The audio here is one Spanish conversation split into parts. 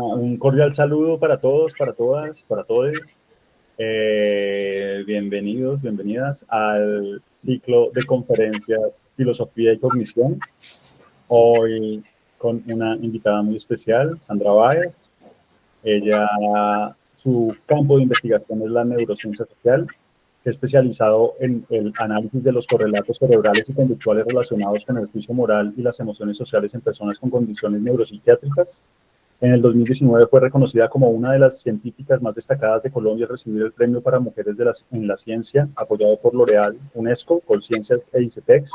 Un cordial saludo para todos, para todas, para todes. Bienvenidos, bienvenidas al ciclo de conferencias Filosofía y Cognición. Hoy con una invitada muy especial, Sandra Báez. Ella, su campo de investigación es la neurociencia social. Se ha especializado en el análisis de los correlatos cerebrales y conductuales relacionados con el juicio moral y las emociones sociales en personas con condiciones neuropsiquiátricas. En el 2019 fue reconocida como una de las científicas más destacadas de Colombia al recibir el Premio para Mujeres en la Ciencia, apoyado por L'Oréal, UNESCO, Colciencias e ICETEX.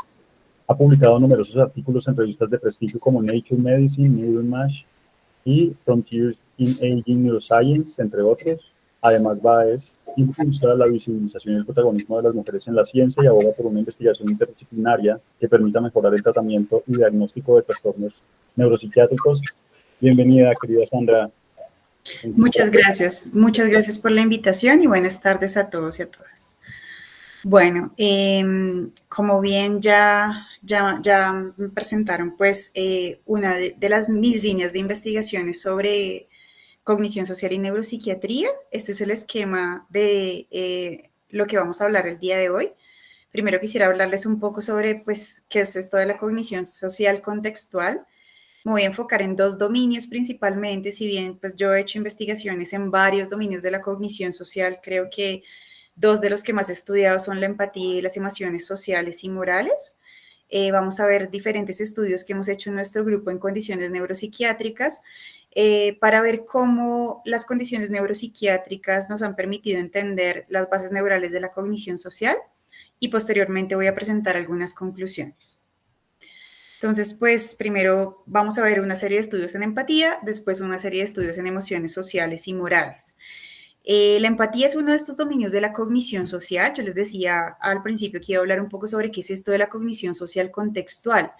Ha publicado numerosos artículos en revistas de prestigio como Nature Medicine, Neuroimage y Frontiers in Aging Neuroscience, entre otros. Además, Baez impulsa la visibilización y el protagonismo de las mujeres en la ciencia y aboga por una investigación interdisciplinaria que permita mejorar el tratamiento y diagnóstico de trastornos neuropsiquiátricos. Bienvenida, querida Sandra. Muchas gracias por la invitación y buenas tardes a todos y a todas. Bueno, como bien ya me presentaron, pues una de mis líneas de investigaciones sobre cognición social y neuropsiquiatría. Este es el esquema de lo que vamos a hablar el día de hoy. Primero quisiera hablarles un poco sobre, pues, qué es esto de la cognición social contextual. Me voy a enfocar en dos dominios principalmente, si bien pues yo he hecho investigaciones en varios dominios de la cognición social, creo que dos de los que más he estudiado son la empatía y las emociones sociales y morales. Vamos a ver diferentes estudios que hemos hecho en nuestro grupo en condiciones neuropsiquiátricas para ver cómo las condiciones neuropsiquiátricas nos han permitido entender las bases neurales de la cognición social y posteriormente voy a presentar algunas conclusiones. Entonces, pues primero vamos a ver una serie de estudios en empatía, después una serie de estudios en emociones sociales y morales. La empatía es uno de estos dominios de la cognición social. Yo les decía al principio que iba a hablar un poco sobre qué es esto de la cognición social contextual.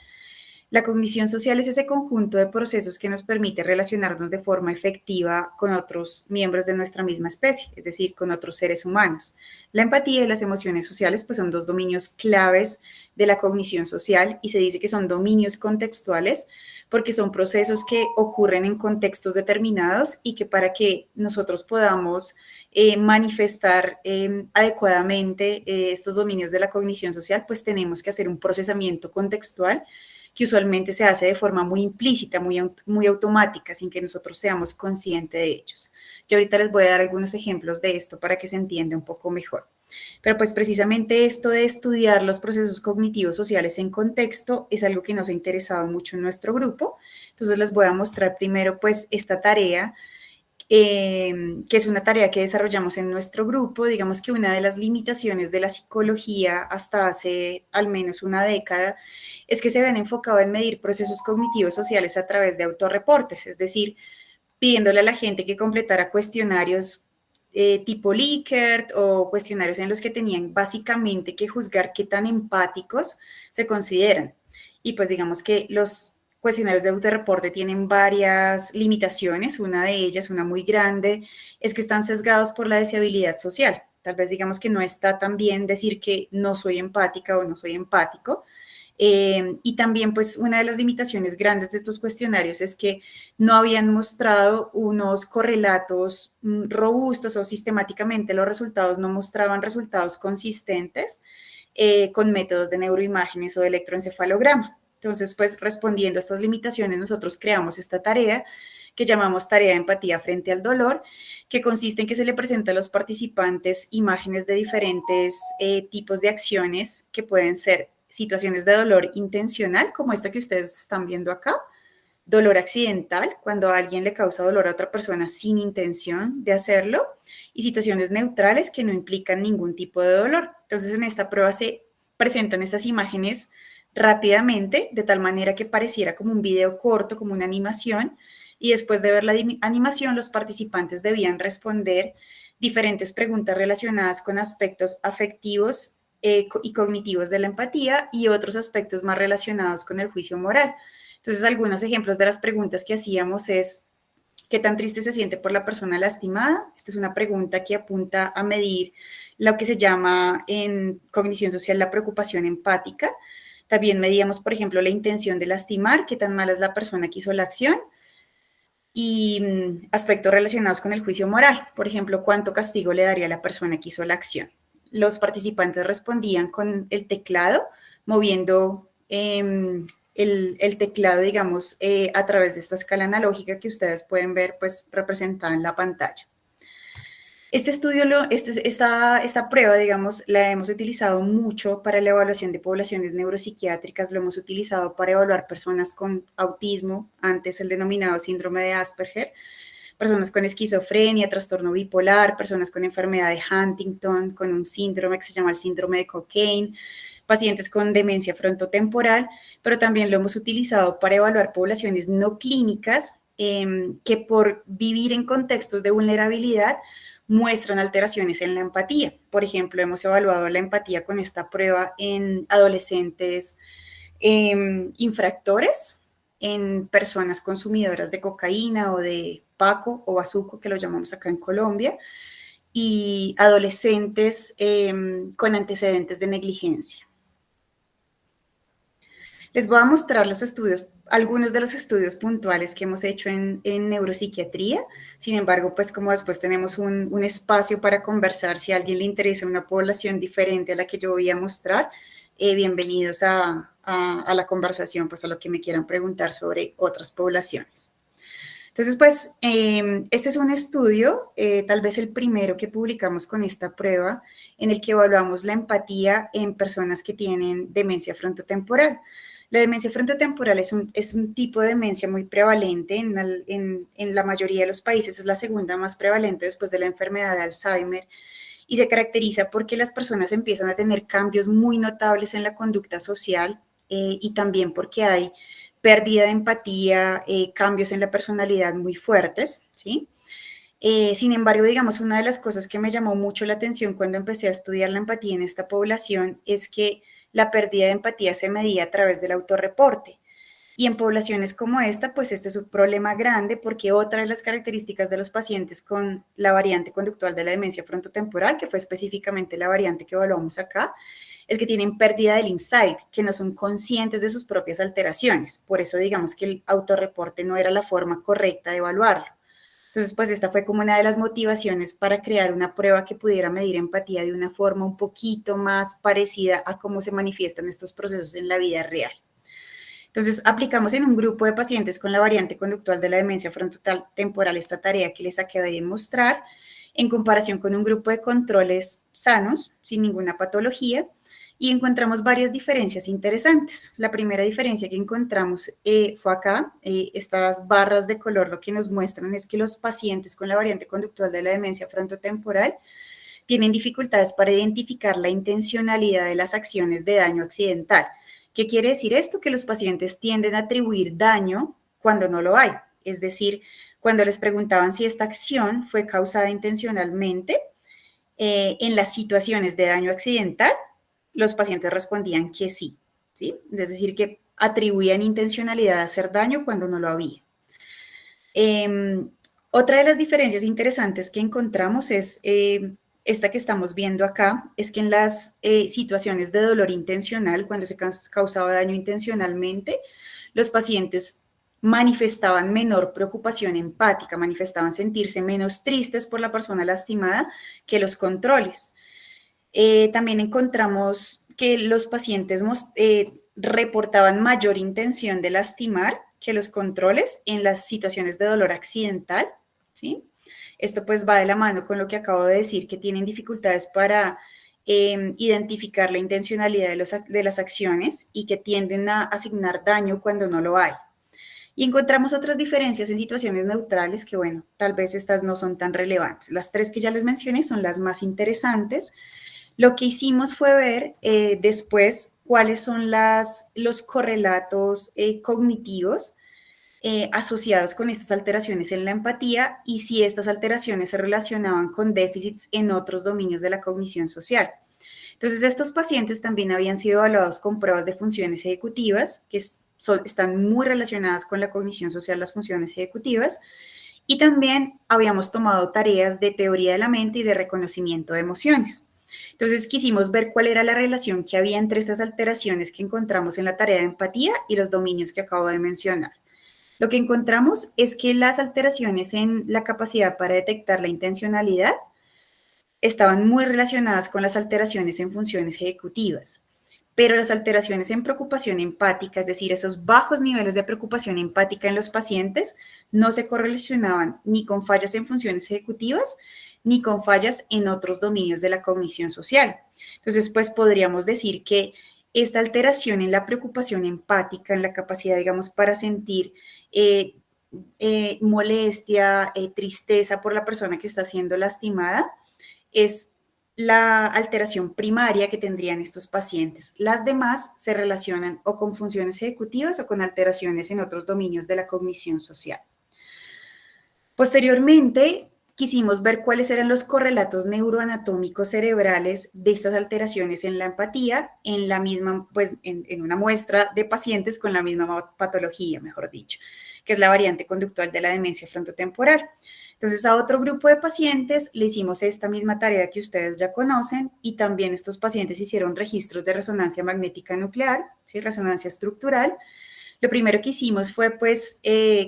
La cognición social es ese conjunto de procesos que nos permite relacionarnos de forma efectiva con otros miembros de nuestra misma especie, es decir, con otros seres humanos. La empatía y las emociones sociales pues, son dos dominios claves de la cognición social y se dice que son dominios contextuales porque son procesos que ocurren en contextos determinados y que para que nosotros podamos manifestar adecuadamente estos dominios de la cognición social, pues tenemos que hacer un procesamiento contextual que usualmente se hace de forma muy implícita, muy automática, sin que nosotros seamos conscientes de ellos. Yo ahorita les voy a dar algunos ejemplos de esto para que se entienda un poco mejor. Pero pues precisamente esto de estudiar los procesos cognitivos sociales en contexto es algo que nos ha interesado mucho en nuestro grupo. Entonces les voy a mostrar primero pues esta tarea que es una tarea que desarrollamos en nuestro grupo. Digamos que una de las limitaciones de la psicología hasta hace al menos una década es que se habían enfocado en medir procesos cognitivos sociales a través de autorreportes, es decir, pidiéndole a la gente que completara cuestionarios tipo Likert o cuestionarios en los que tenían básicamente que juzgar qué tan empáticos se consideran. Y pues digamos que los cuestionarios de autorreporte tienen varias limitaciones. Una de ellas, una muy grande, es que están sesgados por la deseabilidad social. Tal vez digamos que no está tan bien decir que no soy empática o no soy empático. Y también, pues, una de las limitaciones grandes de estos cuestionarios es que no habían mostrado unos correlatos robustos o sistemáticamente los resultados no mostraban resultados consistentes con métodos de neuroimágenes o de electroencefalograma. Entonces, pues respondiendo a estas limitaciones, nosotros creamos esta tarea que llamamos tarea de empatía frente al dolor, que consiste en que se le presenta a los participantes imágenes de diferentes tipos de acciones que pueden ser situaciones de dolor intencional, como esta que ustedes están viendo acá, dolor accidental, cuando a alguien le causa dolor a otra persona sin intención de hacerlo, y situaciones neutrales que no implican ningún tipo de dolor. Entonces, en esta prueba se presentan estas imágenes rápidamente, de tal manera que pareciera como un video corto, como una animación, y después de ver la animación, los participantes debían responder diferentes preguntas relacionadas con aspectos afectivos y cognitivos de la empatía y otros aspectos más relacionados con el juicio moral. Entonces, algunos ejemplos de las preguntas que hacíamos es, ¿qué tan triste se siente por la persona lastimada? Esta es una pregunta que apunta a medir lo que se llama en cognición social la preocupación empática. También medíamos, por ejemplo, la intención de lastimar, qué tan mala es la persona que hizo la acción. y aspectos relacionados con el juicio moral. Por ejemplo, ¿cuánto castigo le daría a la persona que hizo la acción? Los participantes respondían con el teclado, moviendo el teclado, digamos, a través de esta escala analógica que ustedes pueden ver pues representada en la pantalla. Este estudio, esta prueba, digamos, la hemos utilizado mucho para la evaluación de poblaciones neuropsiquiátricas, lo hemos utilizado para evaluar personas con autismo, antes el denominado síndrome de Asperger, personas con esquizofrenia, trastorno bipolar, personas con enfermedad de Huntington, con un síndrome que se llama el síndrome de Cockayne, pacientes con demencia frontotemporal, pero también lo hemos utilizado para evaluar poblaciones no clínicas que por vivir en contextos de vulnerabilidad muestran alteraciones en la empatía. Por ejemplo, hemos evaluado la empatía con esta prueba en adolescentes infractores, en personas consumidoras de cocaína o de paco o bazuco, que lo llamamos acá en Colombia, y adolescentes con antecedentes de negligencia. Les voy a mostrar los estudios, algunos de los estudios puntuales que hemos hecho en neuropsiquiatría. Sin embargo, pues como después tenemos un espacio para conversar, si a alguien le interesa una población diferente a la que yo voy a mostrar, bienvenidos a la conversación, pues a lo que me quieran preguntar sobre otras poblaciones. Entonces, pues, este es un estudio, tal vez el primero que publicamos con esta prueba, en el que evaluamos la empatía en personas que tienen demencia frontotemporal. La demencia frontotemporal es un tipo de demencia muy prevalente en la mayoría de los países, es la segunda más prevalente después de la enfermedad de Alzheimer, y se caracteriza porque las personas empiezan a tener cambios muy notables en la conducta social y también porque hay pérdida de empatía, cambios en la personalidad muy fuertes, ¿sí? Sin embargo, digamos, una de las cosas que me llamó mucho la atención cuando empecé a estudiar la empatía en esta población es que la pérdida de empatía se medía a través del autorreporte. Y en poblaciones como esta, pues este es un problema grande porque otra de las características de los pacientes con la variante conductual de la demencia frontotemporal, que fue específicamente la variante que evaluamos acá, es que tienen pérdida del insight, que no son conscientes de sus propias alteraciones. Por eso digamos que el autorreporte no era la forma correcta de evaluarlo. Entonces, pues esta fue como una de las motivaciones para crear una prueba que pudiera medir empatía de una forma un poquito más parecida a cómo se manifiestan estos procesos en la vida real. Entonces, aplicamos en un grupo de pacientes con la variante conductual de la demencia frontotemporal esta tarea que les acabé de mostrar, en comparación con un grupo de controles sanos, sin ninguna patología, y encontramos varias diferencias interesantes. La primera diferencia que encontramos fue acá. Estas barras de color lo que nos muestran es que los pacientes con la variante conductual de la demencia frontotemporal tienen dificultades para identificar la intencionalidad de las acciones de daño accidental. ¿Qué quiere decir esto? Que los pacientes tienden a atribuir daño cuando no lo hay. Es decir, cuando les preguntaban si esta acción fue causada intencionalmente, en las situaciones de daño accidental, los pacientes respondían que sí, ¿sí? Es decir, que atribuían intencionalidad a hacer daño cuando no lo había. Otra de las diferencias interesantes que encontramos es esta que estamos viendo acá, es que en las situaciones de dolor intencional, cuando se causaba daño intencionalmente, los pacientes manifestaban menor preocupación empática, manifestaban sentirse menos tristes por la persona lastimada que los controles. También encontramos que los pacientes reportaban mayor intención de lastimar que los controles en las situaciones de dolor accidental, ¿sí? Esto pues va de la mano con lo que acabo de decir, que tienen dificultades para identificar la intencionalidad de las acciones y que tienden a asignar daño cuando no lo hay. Y encontramos otras diferencias en situaciones neutrales que, bueno, tal vez estas no son tan relevantes. Las tres que ya les mencioné son las más interesantes. Lo que hicimos fue ver después cuáles son los correlatos cognitivos asociados con estas alteraciones en la empatía y si estas alteraciones se relacionaban con déficits en otros dominios de la cognición social. Entonces, estos pacientes también habían sido evaluados con pruebas de funciones ejecutivas, que están muy relacionadas con la cognición social, las funciones ejecutivas, y también habíamos tomado tareas de teoría de la mente y de reconocimiento de emociones. Entonces quisimos ver cuál era la relación que había entre estas alteraciones que encontramos en la tarea de empatía y los dominios que acabo de mencionar. Lo que encontramos es que las alteraciones en la capacidad para detectar la intencionalidad estaban muy relacionadas con las alteraciones en funciones ejecutivas, pero las alteraciones en preocupación empática, es decir, esos bajos niveles de preocupación empática en los pacientes, no se correlacionaban ni con fallas en funciones ejecutivas ni con fallas en otros dominios de la cognición social. Entonces, pues podríamos decir que esta alteración en la preocupación empática, en la capacidad, digamos, para sentir molestia, tristeza por la persona que está siendo lastimada, es la alteración primaria que tendrían estos pacientes. Las demás se relacionan o con funciones ejecutivas o con alteraciones en otros dominios de la cognición social. Posteriormente, quisimos ver cuáles eran los correlatos neuroanatómicos cerebrales de estas alteraciones en la empatía en la misma, pues en una muestra de pacientes con la misma patología, mejor dicho, que es la variante conductual de la demencia frontotemporal. Entonces, a otro grupo de pacientes le hicimos esta misma tarea que ustedes ya conocen y también estos pacientes hicieron registros de resonancia magnética nuclear, ¿sí? Resonancia estructural. Lo primero que hicimos fue, pues,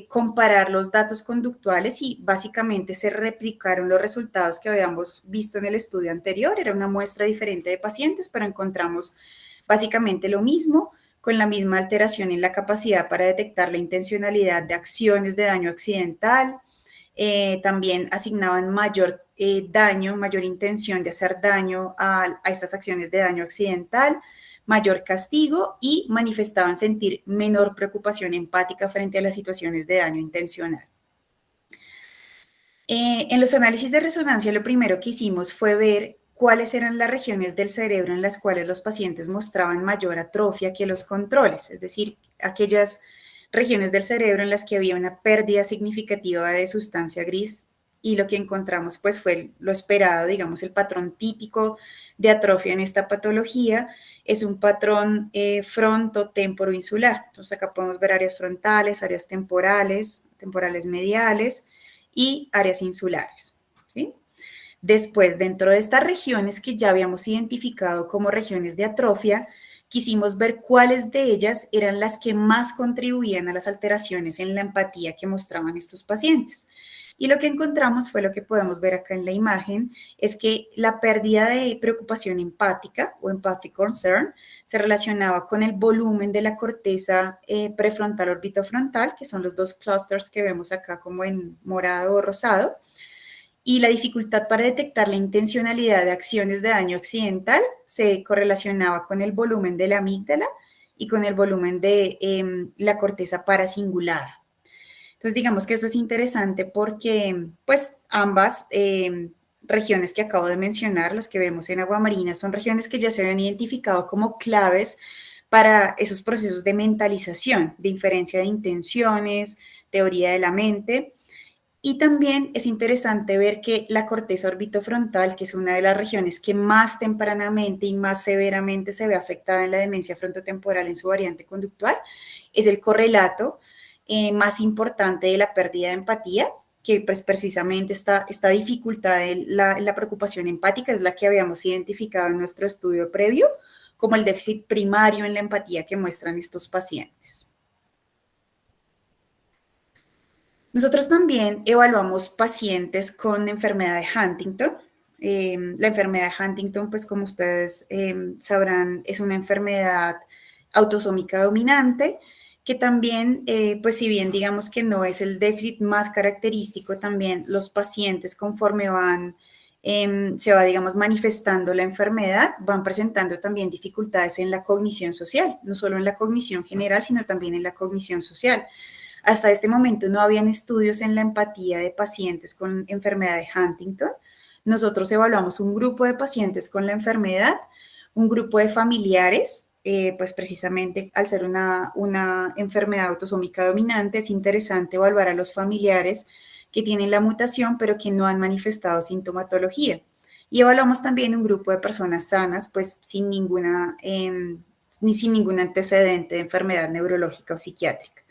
comparar los datos conductuales y básicamente se replicaron los resultados que habíamos visto en el estudio anterior. Era una muestra diferente de pacientes, pero encontramos básicamente lo mismo, con la misma alteración en la capacidad para detectar la intencionalidad de acciones de daño accidental. También asignaban mayor daño, mayor intención de hacer daño a estas acciones de daño accidental, mayor castigo y manifestaban sentir menor preocupación empática frente a las situaciones de daño intencional. En los análisis de resonancia, lo primero que hicimos fue ver cuáles eran las regiones del cerebro en las cuales los pacientes mostraban mayor atrofia que los controles, es decir, aquellas regiones del cerebro en las que había una pérdida significativa de sustancia gris, y lo que encontramos pues fue lo esperado, digamos, el patrón típico de atrofia en esta patología es un patrón frontotemporoinsular. Entonces acá podemos ver áreas frontales, áreas temporales, temporales mediales y áreas insulares, ¿sí? Después, dentro de estas regiones que ya habíamos identificado como regiones de atrofia, quisimos ver cuáles de ellas eran las que más contribuían a las alteraciones en la empatía que mostraban estos pacientes. Y lo que encontramos fue lo que podemos ver acá en la imagen, es que la pérdida de preocupación empática o empathic concern se relacionaba con el volumen de la corteza prefrontal orbitofrontal, que son los dos clusters que vemos acá como en morado o rosado, y la dificultad para detectar la intencionalidad de acciones de daño accidental se correlacionaba con el volumen de la amígdala y con el volumen de la corteza paracingulada. Entonces, digamos que eso es interesante porque, pues, ambas regiones que acabo de mencionar, las que vemos en Aguamarina, son regiones que ya se habían identificado como claves para esos procesos de mentalización, de inferencia de intenciones, teoría de la mente. Y también es interesante ver que la corteza orbitofrontal, que es una de las regiones que más tempranamente y más severamente se ve afectada en la demencia frontotemporal en su variante conductual, es el correlato más importante de la pérdida de empatía, que pues precisamente esta dificultad de la preocupación empática es la que habíamos identificado en nuestro estudio previo como el déficit primario en la empatía que muestran estos pacientes. Nosotros también evaluamos pacientes con enfermedad de Huntington. La enfermedad de Huntington, pues como ustedes sabrán, es una enfermedad autosómica dominante que también, pues si bien digamos que no es el déficit más característico, también los pacientes conforme se va, digamos, manifestando la enfermedad, van presentando también dificultades en la cognición social, no solo en la cognición general, sino también en la cognición social. Hasta este momento no habían estudios en la empatía de pacientes con enfermedad de Huntington. Nosotros evaluamos un grupo de pacientes con la enfermedad, un grupo de familiares, pues precisamente al ser una enfermedad autosómica dominante, es interesante evaluar a los familiares que tienen la mutación pero que no han manifestado sintomatología. Y evaluamos también un grupo de personas sanas, pues sin ni sin ningún antecedente de enfermedad neurológica o psiquiátrica.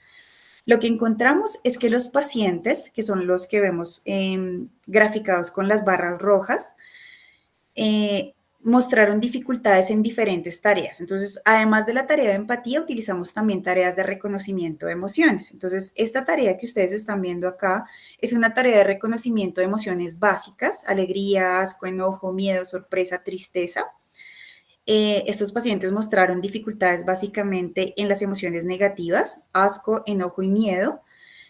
Lo que encontramos es que los pacientes, que son los que vemos graficados con las barras rojas, mostraron dificultades en diferentes tareas. Entonces, además de la tarea de empatía, utilizamos también tareas de reconocimiento de emociones. Entonces, esta tarea que ustedes están viendo acá es una tarea de reconocimiento de emociones básicas: alegría, asco, enojo, miedo, sorpresa, tristeza. Estos pacientes mostraron dificultades básicamente en las emociones negativas: asco, enojo y miedo.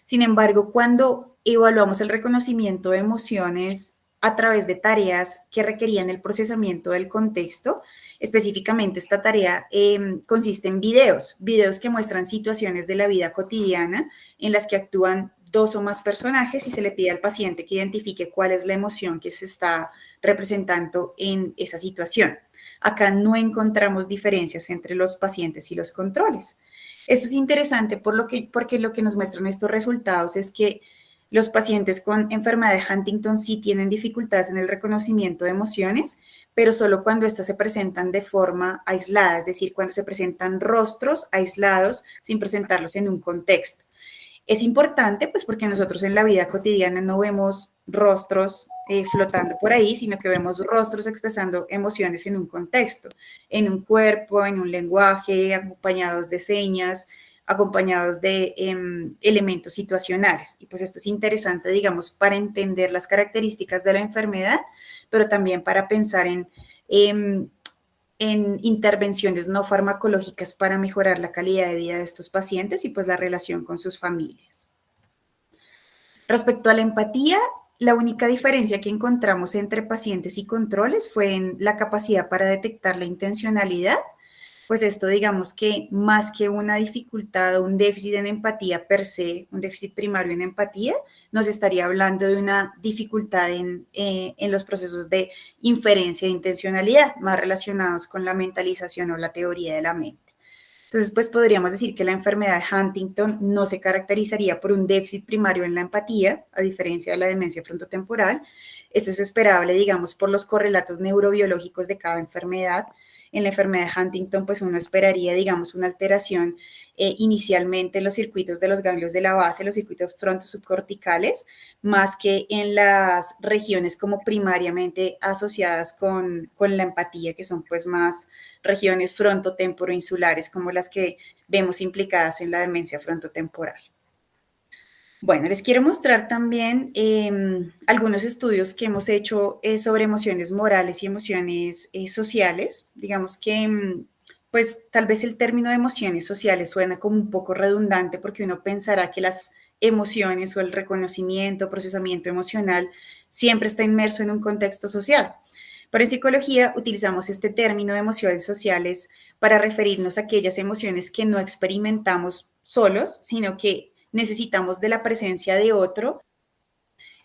Sin embargo, cuando evaluamos el reconocimiento de emociones a través de tareas que requerían el procesamiento del contexto, específicamente esta tarea consiste en videos que muestran situaciones de la vida cotidiana en las que actúan dos o más personajes y se le pide al paciente que identifique cuál es la emoción que se está representando en esa situación. Acá no encontramos diferencias entre los pacientes y los controles. Esto es interesante porque lo que nos muestran estos resultados es que los pacientes con enfermedad de Huntington sí tienen dificultades en el reconocimiento de emociones, pero solo cuando éstas se presentan de forma aislada, es decir, cuando se presentan rostros aislados sin presentarlos en un contexto. Es importante, pues, porque nosotros en la vida cotidiana no vemos rostros flotando por ahí, sino que vemos rostros expresando emociones en un contexto, en un cuerpo, en un lenguaje, acompañados de señas, acompañados de elementos situacionales. Y pues esto es interesante, digamos, para entender las características de la enfermedad, pero también para pensar en intervenciones no farmacológicas para mejorar la calidad de vida de estos pacientes y pues la relación con sus familias. Respecto a la empatía, la única diferencia que encontramos entre pacientes y controles fue en la capacidad para detectar la intencionalidad. Pues esto, digamos que más que una dificultad o un déficit en empatía per se, un déficit primario en empatía, nos estaría hablando de una dificultad en los procesos de inferencia e intencionalidad, más relacionados con la mentalización o la teoría de la mente. Entonces, pues podríamos decir que la enfermedad de Huntington no se caracterizaría por un déficit primario en la empatía, a diferencia de la demencia frontotemporal. Esto es esperable, digamos, por los correlatos neurobiológicos de cada enfermedad. En la enfermedad de Huntington, pues uno esperaría, digamos, una alteración inicialmente en los circuitos de los ganglios de la base, los circuitos frontosubcorticales, más que en las regiones como primariamente asociadas con la empatía, que son pues más regiones frontotemporoinsulares como las que vemos implicadas en la demencia frontotemporal. Bueno, les quiero mostrar también algunos estudios que hemos hecho sobre emociones morales y emociones sociales. Digamos que, pues, tal vez el término de emociones sociales suena como un poco redundante porque uno pensará que las emociones o el reconocimiento, procesamiento emocional siempre está inmerso en un contexto social. Pero en psicología utilizamos este término de emociones sociales para referirnos a aquellas emociones que no experimentamos solos, sino que necesitamos de la presencia de otro.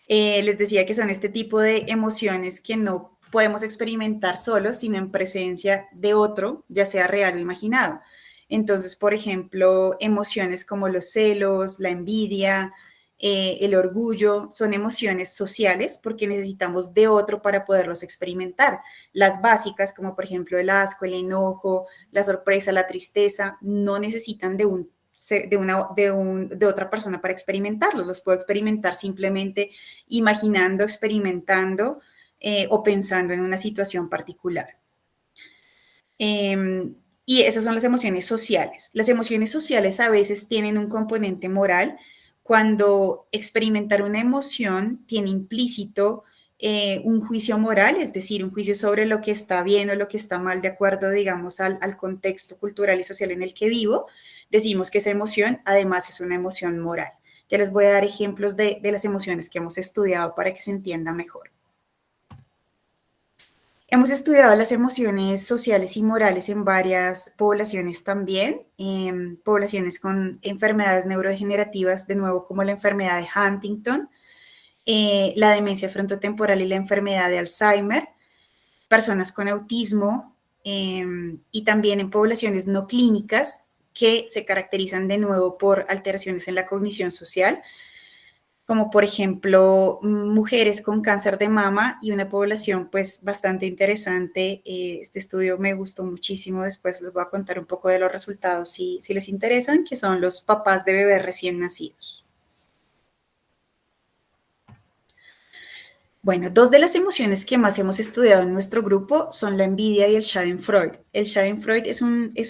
Les decía que son este tipo de emociones que no podemos experimentar solos, sino en presencia de otro, ya sea real o imaginado. Entonces, por ejemplo, emociones como los celos, la envidia, el orgullo, son emociones sociales porque necesitamos de otro para poderlos experimentar. Las básicas, como por ejemplo el asco, el enojo, la sorpresa, la tristeza, no necesitan de otra persona para experimentarlos. Los puedo experimentar simplemente imaginando, experimentando o pensando en una situación particular. Y esas son las emociones sociales. Las emociones sociales a veces tienen un componente moral cuando experimentar una emoción tiene implícito un juicio moral, es decir, un juicio sobre lo que está bien o lo que está mal de acuerdo, digamos, al contexto cultural y social en el que vivo. Decimos que esa emoción además es una emoción moral. Ya les voy a dar ejemplos de las emociones que hemos estudiado para que se entienda mejor. Hemos estudiado las emociones sociales y morales en varias poblaciones también, poblaciones con enfermedades neurodegenerativas, de nuevo como la enfermedad de Huntington, la demencia frontotemporal y la enfermedad de Alzheimer, personas con autismo y también en poblaciones no clínicas que se caracterizan de nuevo por alteraciones en la cognición social, como por ejemplo mujeres con cáncer de mama y una población pues bastante interesante. Este estudio me gustó muchísimo, después les voy a contar un poco de los resultados si les interesan, que son los papás de bebés recién nacidos. Bueno, dos de las emociones que más hemos estudiado en nuestro grupo son la envidia y el Schadenfreude. El Schadenfreude es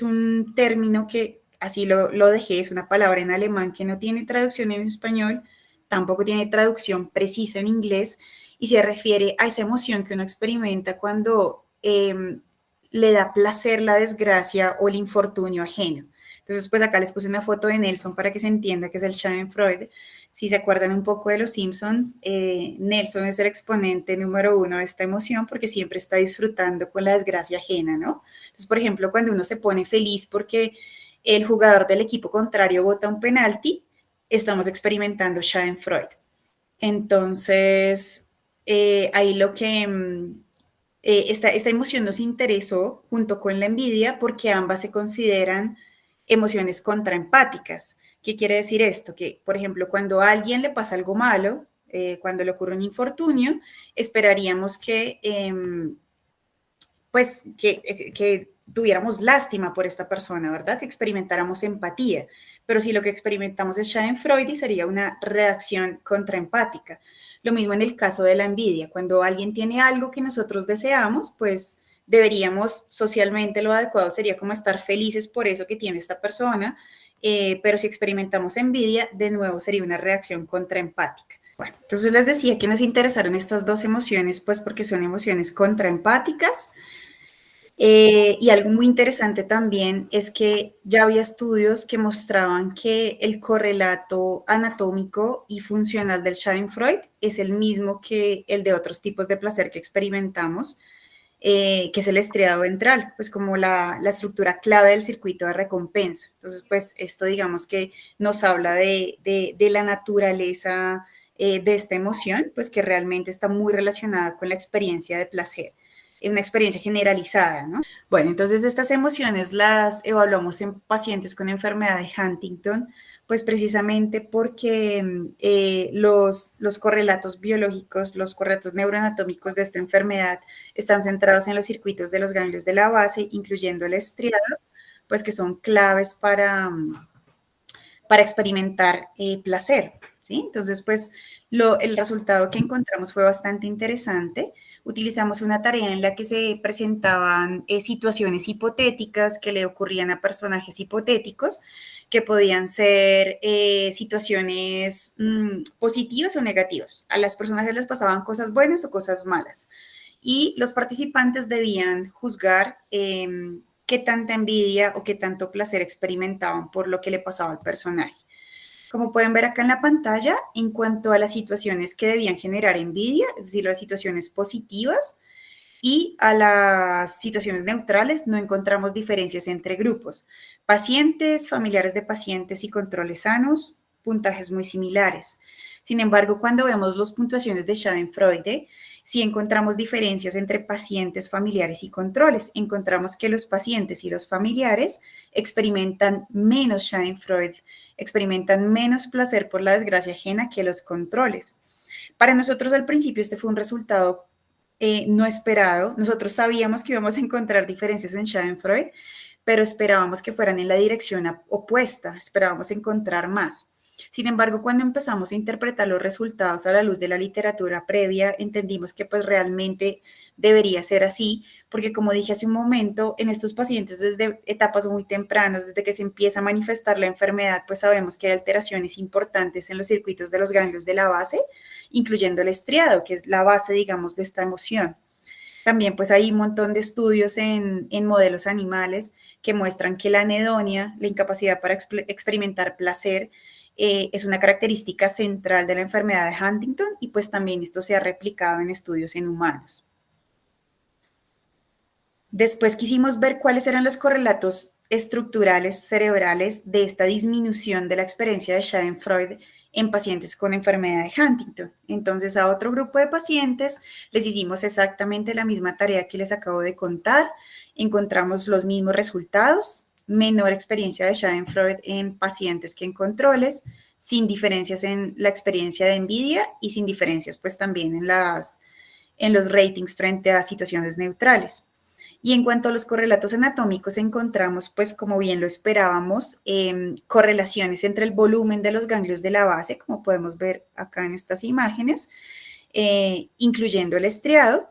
un término que así lo dejé, es una palabra en alemán que no tiene traducción en español, tampoco tiene traducción precisa en inglés y se refiere a esa emoción que uno experimenta cuando le da placer la desgracia o el infortunio ajeno. Entonces, pues acá les puse una foto de Nelson para que se entienda que es el Schadenfreude. Si se acuerdan un poco de los Simpsons, Nelson es el exponente número uno de esta emoción porque siempre está disfrutando con la desgracia ajena, ¿no? Entonces, por ejemplo, cuando uno se pone feliz porque el jugador del equipo contrario bota un penalti, estamos experimentando Schadenfreude. Entonces, ahí lo que esta emoción nos interesó junto con la envidia porque ambas se consideran emociones contraempáticas. ¿Qué quiere decir esto? Que, por ejemplo, cuando a alguien le pasa algo malo, cuando le ocurre un infortunio, esperaríamos que tuviéramos lástima por esta persona, ¿verdad? Que experimentáramos empatía. Pero si lo que experimentamos es Schadenfreude, sería una reacción contraempática. Lo mismo en el caso de la envidia. Cuando alguien tiene algo que nosotros deseamos, pues deberíamos, socialmente lo adecuado sería como estar felices por eso que tiene esta persona, pero si experimentamos envidia, de nuevo sería una reacción contraempática. Bueno, entonces les decía que nos interesaron estas dos emociones, pues porque son emociones contraempáticas. Y algo muy interesante también es que ya había estudios que mostraban que el correlato anatómico y funcional del Schadenfreude es el mismo que el de otros tipos de placer que experimentamos, que es el estriado ventral, pues como la estructura clave del circuito de recompensa. Entonces, pues esto digamos que nos habla de la naturaleza de esta emoción, pues que realmente está muy relacionada con la experiencia de placer, una experiencia generalizada, ¿no? Bueno, entonces estas emociones las evaluamos en pacientes con enfermedad de Huntington, pues precisamente porque los correlatos biológicos, los correlatos neuroanatómicos de esta enfermedad están centrados en los circuitos de los ganglios de la base, incluyendo el estriado, pues que son claves para experimentar placer, ¿sí? Entonces, pues el resultado que encontramos fue bastante interesante. Utilizamos una tarea en la que se presentaban situaciones hipotéticas que le ocurrían a personajes hipotéticos, que podían ser situaciones positivas o negativas. A las personas les pasaban cosas buenas o cosas malas. Y los participantes debían juzgar qué tanta envidia o qué tanto placer experimentaban por lo que le pasaba al personaje. Como pueden ver acá en la pantalla, en cuanto a las situaciones que debían generar envidia, es decir, las situaciones positivas, y a las situaciones neutrales, no encontramos diferencias entre grupos. Pacientes, familiares de pacientes y controles sanos, puntajes muy similares. Sin embargo, cuando vemos las puntuaciones de Schadenfreude, sí encontramos diferencias entre pacientes, familiares y controles. Encontramos que los pacientes y los familiares experimentan menos Schadenfreude, experimentan menos placer por la desgracia ajena que los controles. Para nosotros al principio este fue un resultado no esperado. Nosotros sabíamos que íbamos a encontrar diferencias en Schadenfreude, pero esperábamos que fueran en la dirección opuesta, esperábamos encontrar más. Sin embargo, cuando empezamos a interpretar los resultados a la luz de la literatura previa, entendimos que pues realmente debería ser así, porque como dije hace un momento, en estos pacientes desde etapas muy tempranas, desde que se empieza a manifestar la enfermedad, pues sabemos que hay alteraciones importantes en los circuitos de los ganglios de la base, incluyendo el estriado, que es la base, digamos, de esta emoción. También pues hay un montón de estudios en modelos animales que muestran que la anedonia, la incapacidad para experimentar placer, es una característica central de la enfermedad de Huntington y pues también esto se ha replicado en estudios en humanos. Después quisimos ver cuáles eran los correlatos estructurales cerebrales de esta disminución de la experiencia de Schadenfreude en pacientes con enfermedad de Huntington. Entonces, a otro grupo de pacientes les hicimos exactamente la misma tarea que les acabo de contar. Encontramos los mismos resultados, menor experiencia de Schadenfreude en pacientes que en controles, sin diferencias en la experiencia de envidia y sin diferencias pues también en los ratings frente a situaciones neutrales. Y en cuanto a los correlatos anatómicos, encontramos, pues como bien lo esperábamos, correlaciones entre el volumen de los ganglios de la base, como podemos ver acá en estas imágenes, incluyendo el estriado,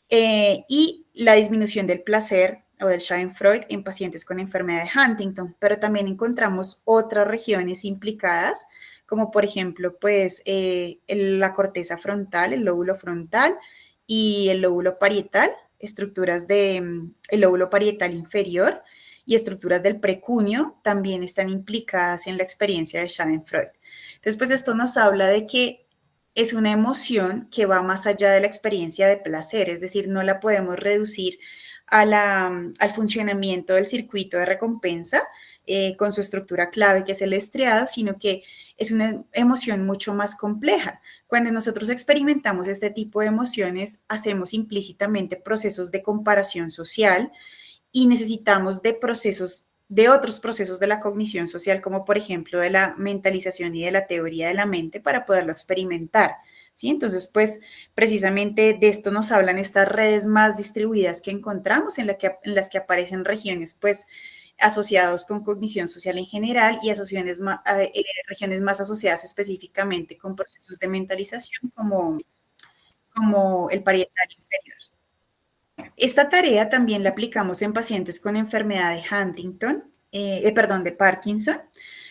y la disminución del placer o del Schadenfreude en pacientes con enfermedad de Huntington, pero también encontramos otras regiones implicadas, como por ejemplo, pues la corteza frontal, el lóbulo frontal y el lóbulo parietal, estructuras del lóbulo parietal inferior y estructuras del precuño también están implicadas en la experiencia de Schadenfreude. Entonces, pues esto nos habla de que es una emoción que va más allá de la experiencia de placer, es decir, no la podemos reducir al funcionamiento del circuito de recompensa con su estructura clave, que es el estriado, sino que es una emoción mucho más compleja. Cuando nosotros experimentamos este tipo de emociones, hacemos implícitamente procesos de comparación social y necesitamos de otros procesos de la cognición social, como por ejemplo de la mentalización y de la teoría de la mente para poderlo experimentar. ¿Sí? Entonces, pues precisamente de esto nos hablan estas redes más distribuidas que encontramos en las que aparecen regiones, pues asociados con cognición social en general y regiones más asociadas específicamente con procesos de mentalización como el parietal inferior. Esta tarea también la aplicamos en pacientes con enfermedad de Huntington, perdón, de Parkinson,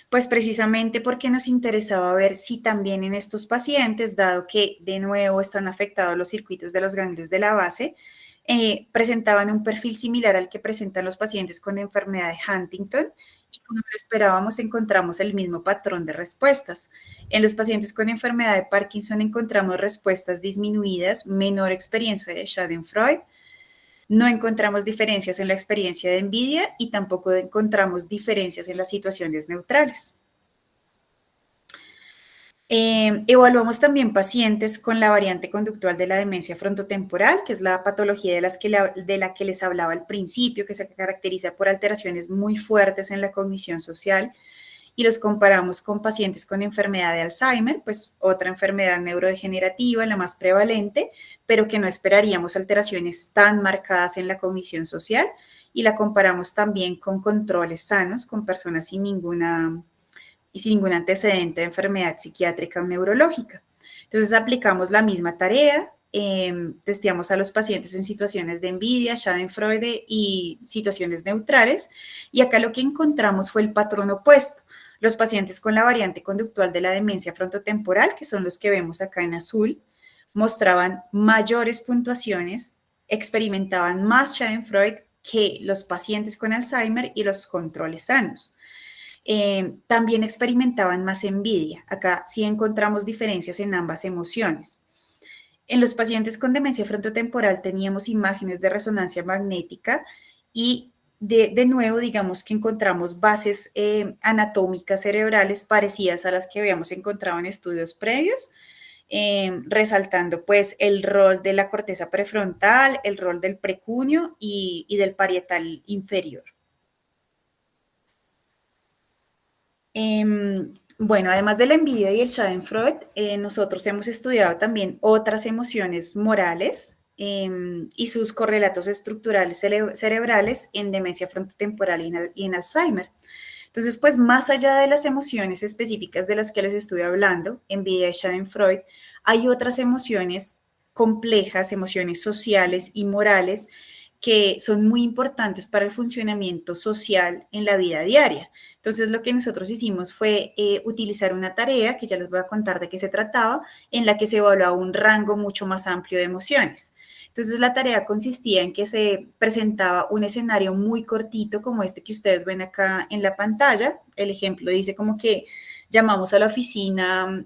pues precisamente porque nos interesaba ver si también en estos pacientes, dado que de nuevo están afectados los circuitos de los ganglios de la base, presentaban un perfil similar al que presentan los pacientes con enfermedad de Huntington y como lo esperábamos encontramos el mismo patrón de respuestas. En los pacientes con enfermedad de Parkinson encontramos respuestas disminuidas, menor experiencia de Schadenfreude. No encontramos diferencias en la experiencia de envidia y tampoco encontramos diferencias en las situaciones neutrales. Evaluamos también pacientes con la variante conductual de la demencia frontotemporal, que es la patología de la que les hablaba al principio, que se caracteriza por alteraciones muy fuertes en la cognición social, y los comparamos con pacientes con enfermedad de Alzheimer, pues otra enfermedad neurodegenerativa, la más prevalente, pero que no esperaríamos alteraciones tan marcadas en la cognición social, y la comparamos también con controles sanos, con personas sin ningún antecedente de enfermedad psiquiátrica o neurológica. Entonces aplicamos la misma tarea, testeamos a los pacientes en situaciones de envidia, Schadenfreude y situaciones neutrales, y acá lo que encontramos fue el patrón opuesto. Los pacientes con la variante conductual de la demencia frontotemporal, que son los que vemos acá en azul, mostraban mayores puntuaciones, experimentaban más Schadenfreude que los pacientes con Alzheimer y los controles sanos. También experimentaban más envidia. Acá sí encontramos diferencias en ambas emociones. En los pacientes con demencia frontotemporal teníamos imágenes de resonancia magnética y de nuevo, digamos que encontramos bases anatómicas cerebrales parecidas a las que habíamos encontrado en estudios previos, resaltando pues el rol de la corteza prefrontal, el rol del precuño y del parietal inferior. Bueno, además de la envidia y el Schadenfreude, nosotros hemos estudiado también otras emociones morales y sus correlatos estructurales cerebrales en demencia frontotemporal y en Alzheimer. Entonces, pues más allá de las emociones específicas de las que les estoy hablando, envidia y Schadenfreude, hay otras emociones complejas, emociones sociales y morales que son muy importantes para el funcionamiento social en la vida diaria. Entonces, lo que nosotros hicimos fue utilizar una tarea, que ya les voy a contar de qué se trataba, en la que se evaluaba un rango mucho más amplio de emociones. Entonces, la tarea consistía en que se presentaba un escenario muy cortito, como este que ustedes ven acá en la pantalla. El ejemplo dice como que llamamos a la oficina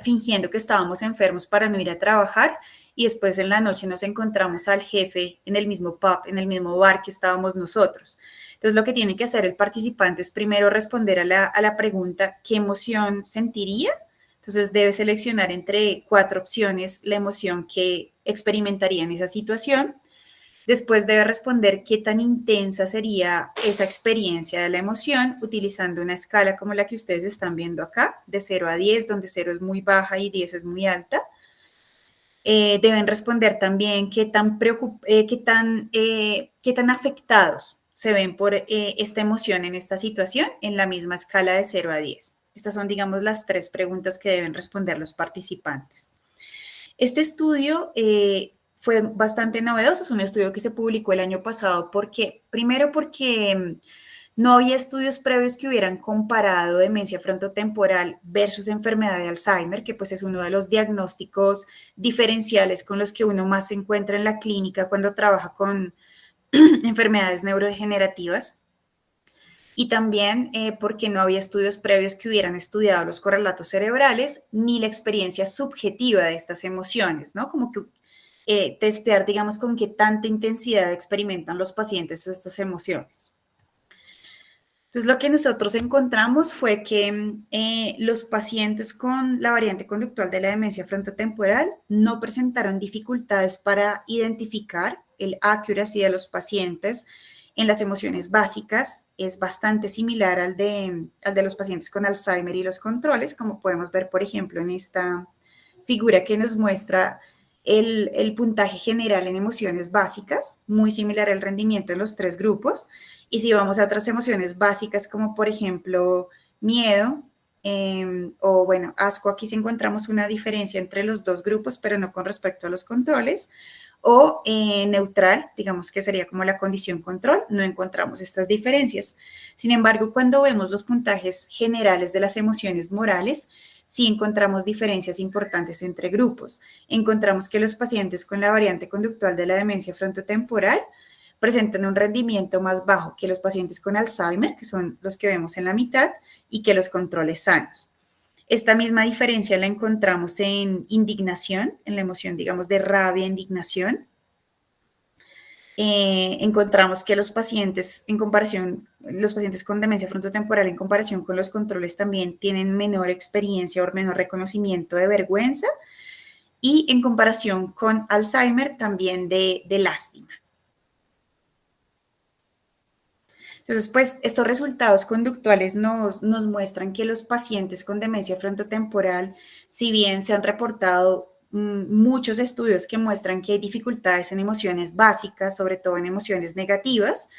fingiendo que estábamos enfermos para no ir a trabajar y después en la noche nos encontramos al jefe en el mismo pub, en el mismo bar que estábamos nosotros. Entonces, lo que tiene que hacer el participante es primero responder a la pregunta, ¿qué emoción sentiría? Entonces, debe seleccionar entre 4 opciones la emoción que experimentaría en esa situación. Después debe responder qué tan intensa sería esa experiencia de la emoción utilizando una escala como la que ustedes están viendo acá, de 0 a 10, donde 0 es muy baja y 10 es muy alta. Deben responder también qué tan afectados se ven por esta emoción en esta situación en la misma escala de 0 a 10. Estas son, digamos, las 3 preguntas que deben responder los participantes. Este estudio fue bastante novedoso, es un estudio que se publicó el año pasado. ¿Por qué? Primero porque no había estudios previos que hubieran comparado demencia frontotemporal versus enfermedad de Alzheimer, que pues es uno de los diagnósticos diferenciales con los que uno más se encuentra en la clínica cuando trabaja con enfermedades neurodegenerativas. Y también porque no había estudios previos que hubieran estudiado los correlatos cerebrales ni la experiencia subjetiva de estas emociones, ¿no? Como que testear, digamos, con qué tanta intensidad experimentan los pacientes estas emociones. Entonces, lo que nosotros encontramos fue que los pacientes con la variante conductual de la demencia frontotemporal no presentaron dificultades para identificar el accuracy de los pacientes en las emociones básicas. Es bastante similar al de los pacientes con Alzheimer y los controles, como podemos ver, por ejemplo, en esta figura que nos muestra el puntaje general en emociones básicas, muy similar al rendimiento en los tres grupos. Y si vamos a otras emociones básicas, como por ejemplo miedo o bueno, asco, aquí sí encontramos una diferencia entre los dos grupos, pero no con respecto a los controles. O neutral, digamos que sería como la condición control, no encontramos estas diferencias. Sin embargo, cuando vemos los puntajes generales de las emociones morales, sí encontramos diferencias importantes entre grupos. Encontramos que los pacientes con la variante conductual de la demencia frontotemporal presentan un rendimiento más bajo que los pacientes con Alzheimer, que son los que vemos en la mitad, y que los controles sanos. Esta misma diferencia la encontramos en indignación, en la emoción, digamos, de rabia, indignación. Encontramos que los pacientes, los pacientes con demencia frontotemporal en comparación con los controles también tienen menor experiencia o menor reconocimiento de vergüenza, y en comparación con Alzheimer también de lástima. Entonces, pues estos resultados conductuales nos muestran que los pacientes con demencia frontotemporal, si bien se han reportado muchos estudios que muestran que hay dificultades en emociones básicas, sobre todo en emociones negativas,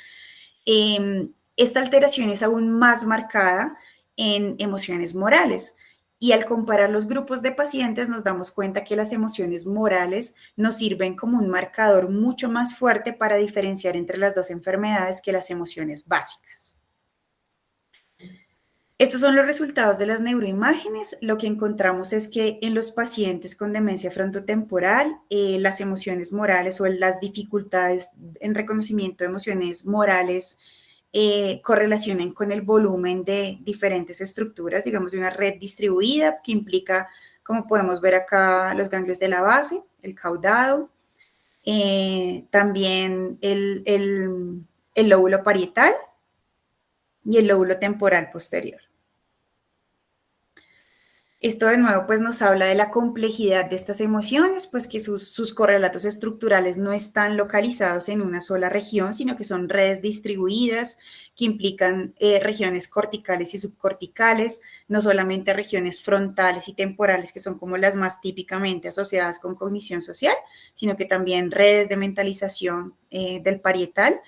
esta alteración es aún más marcada en emociones morales. Y al comparar los grupos de pacientes nos damos cuenta que las emociones morales nos sirven como un marcador mucho más fuerte para diferenciar entre las dos enfermedades que las emociones básicas. Estos son los resultados de las neuroimágenes. Lo que encontramos es que en los pacientes con demencia frontotemporal, las emociones morales o las dificultades en reconocimiento de emociones morales correlacionan con el volumen de diferentes estructuras, digamos, de una red distribuida que implica, como podemos ver acá, los ganglios de la base, el caudado, también el lóbulo parietal y el lóbulo temporal posterior. Esto de nuevo pues nos habla de la complejidad de estas emociones, pues que sus correlatos estructurales no están localizados en una sola región, sino que son redes distribuidas que implican regiones corticales y subcorticales, no solamente regiones frontales y temporales, que son como las más típicamente asociadas con cognición social, sino que también redes de mentalización del parietal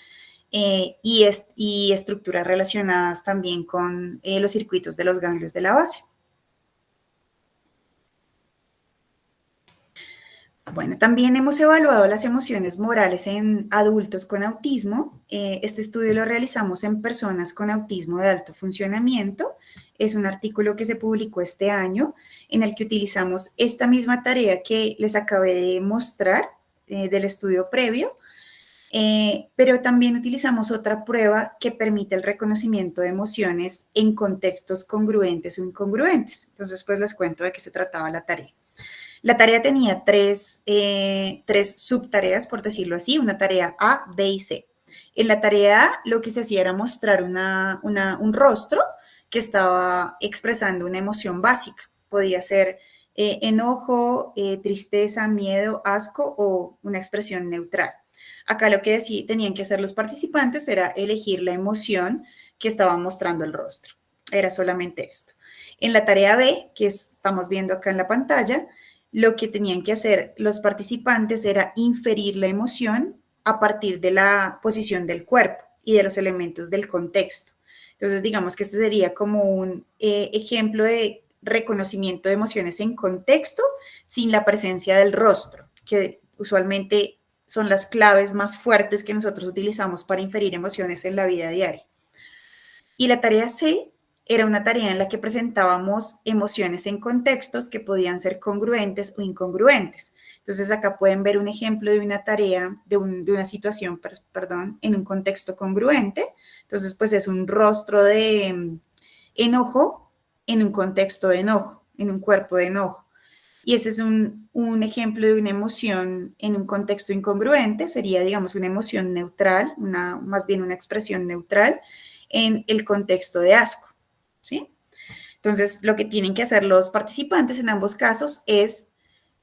y estructuras relacionadas también con los circuitos de los ganglios de la base. Bueno, también hemos evaluado las emociones morales en adultos con autismo. Este estudio lo realizamos en personas con autismo de alto funcionamiento. Es un artículo que se publicó este año en el que utilizamos esta misma tarea que les acabé de mostrar del estudio previo, pero también utilizamos otra prueba que permite el reconocimiento de emociones en contextos congruentes o incongruentes. Entonces, pues les cuento de qué se trataba la tarea. La tarea tenía tres subtareas, por decirlo así, una tarea A, B y C. En la tarea A lo que se hacía era mostrar un rostro que estaba expresando una emoción básica. Podía ser enojo, tristeza, miedo, asco o una expresión neutral. Acá lo que tenían que hacer los participantes era elegir la emoción que estaba mostrando el rostro. Era solamente esto. En la tarea B, que estamos viendo acá en la pantalla, lo que tenían que hacer los participantes era inferir la emoción a partir de la posición del cuerpo y de los elementos del contexto. Entonces, digamos que este sería como un ejemplo de reconocimiento de emociones en contexto sin la presencia del rostro, que usualmente son las claves más fuertes que nosotros utilizamos para inferir emociones en la vida diaria. Y la tarea C era una tarea en la que presentábamos emociones en contextos que podían ser congruentes o incongruentes. Entonces acá pueden ver un ejemplo de una tarea, de una situación, perdón, en un contexto congruente. Entonces pues es un rostro de enojo en un contexto de enojo, en un cuerpo de enojo. Y este es un ejemplo de una emoción en un contexto incongruente, sería, digamos, una emoción neutral, más bien una expresión neutral en el contexto de asco, ¿sí? Entonces, lo que tienen que hacer los participantes en ambos casos es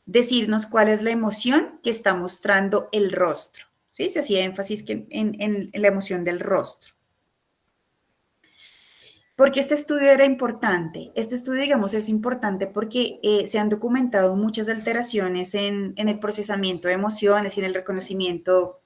decirnos cuál es la emoción que está mostrando el rostro, ¿sí? Se hacía énfasis en la emoción del rostro. Porque este estudio era importante. Este estudio, digamos, es importante porque se han documentado muchas alteraciones en el procesamiento de emociones y en el reconocimiento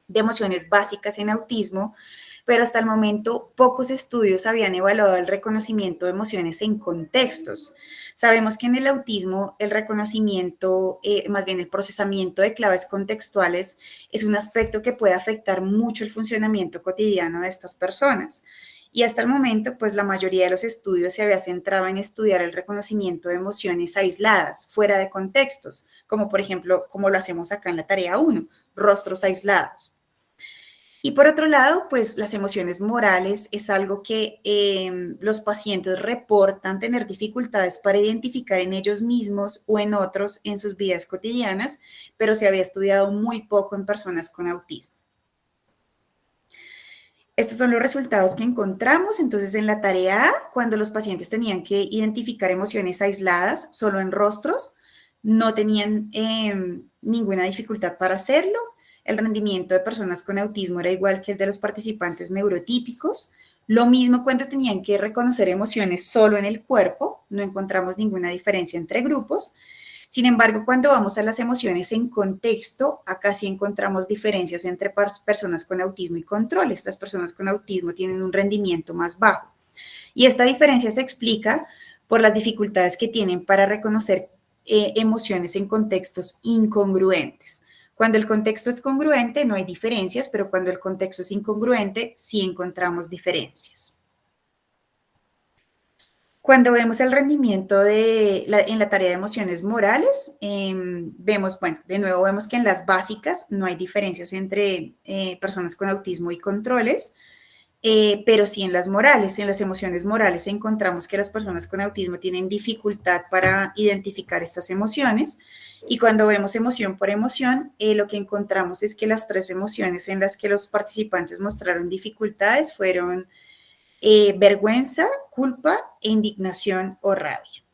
de emociones básicas en autismo, pero hasta el momento pocos estudios habían evaluado el reconocimiento de emociones en contextos. Sabemos que en el autismo el reconocimiento, más bien el procesamiento de claves contextuales, es un aspecto que puede afectar mucho el funcionamiento cotidiano de estas personas. Y hasta el momento, pues la mayoría de los estudios se había centrado en estudiar el reconocimiento de emociones aisladas, fuera de contextos, como por ejemplo, como lo hacemos acá en la tarea 1, rostros aislados. Y por otro lado, pues las emociones morales es algo que los pacientes reportan tener dificultades para identificar en ellos mismos o en otros en sus vidas cotidianas, pero se había estudiado muy poco en personas con autismo. Estos son los resultados que encontramos. Entonces, en la tarea A, cuando los pacientes tenían que identificar emociones aisladas solo en rostros, no tenían ninguna dificultad para hacerlo. El rendimiento de personas con autismo era igual que el de los participantes neurotípicos. Lo mismo cuando tenían que reconocer emociones solo en el cuerpo, no encontramos ninguna diferencia entre grupos. Sin embargo, cuando vamos a las emociones en contexto, acá sí encontramos diferencias entre personas con autismo y controles. Las personas con autismo tienen un rendimiento más bajo. Y esta diferencia se explica por las dificultades que tienen para reconocer emociones en contextos incongruentes. Cuando el contexto es congruente no hay diferencias, pero cuando el contexto es incongruente sí encontramos diferencias. Cuando vemos el rendimiento en la tarea de emociones morales, vemos, bueno, de nuevo vemos que en las básicas no hay diferencias entre personas con autismo y controles, pero sí en las morales, en las emociones morales encontramos que las personas con autismo tienen dificultad para identificar estas emociones y cuando vemos emoción por emoción, lo que encontramos es que las 3 emociones en las que los participantes mostraron dificultades fueron vergüenza, culpa e indignación o rabia.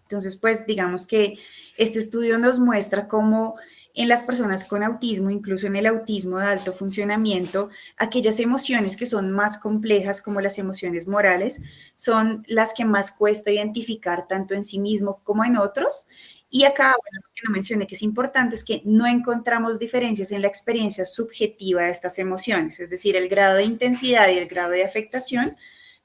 Entonces, pues digamos que este estudio nos muestra cómo en las personas con autismo, incluso en el autismo de alto funcionamiento, aquellas emociones que son más complejas, como las emociones morales, son las que más cuesta identificar tanto en sí mismo como en otros. Y acá, bueno, lo que no mencioné que es importante es que no encontramos diferencias en la experiencia subjetiva de estas emociones, es decir, el grado de intensidad y el grado de afectación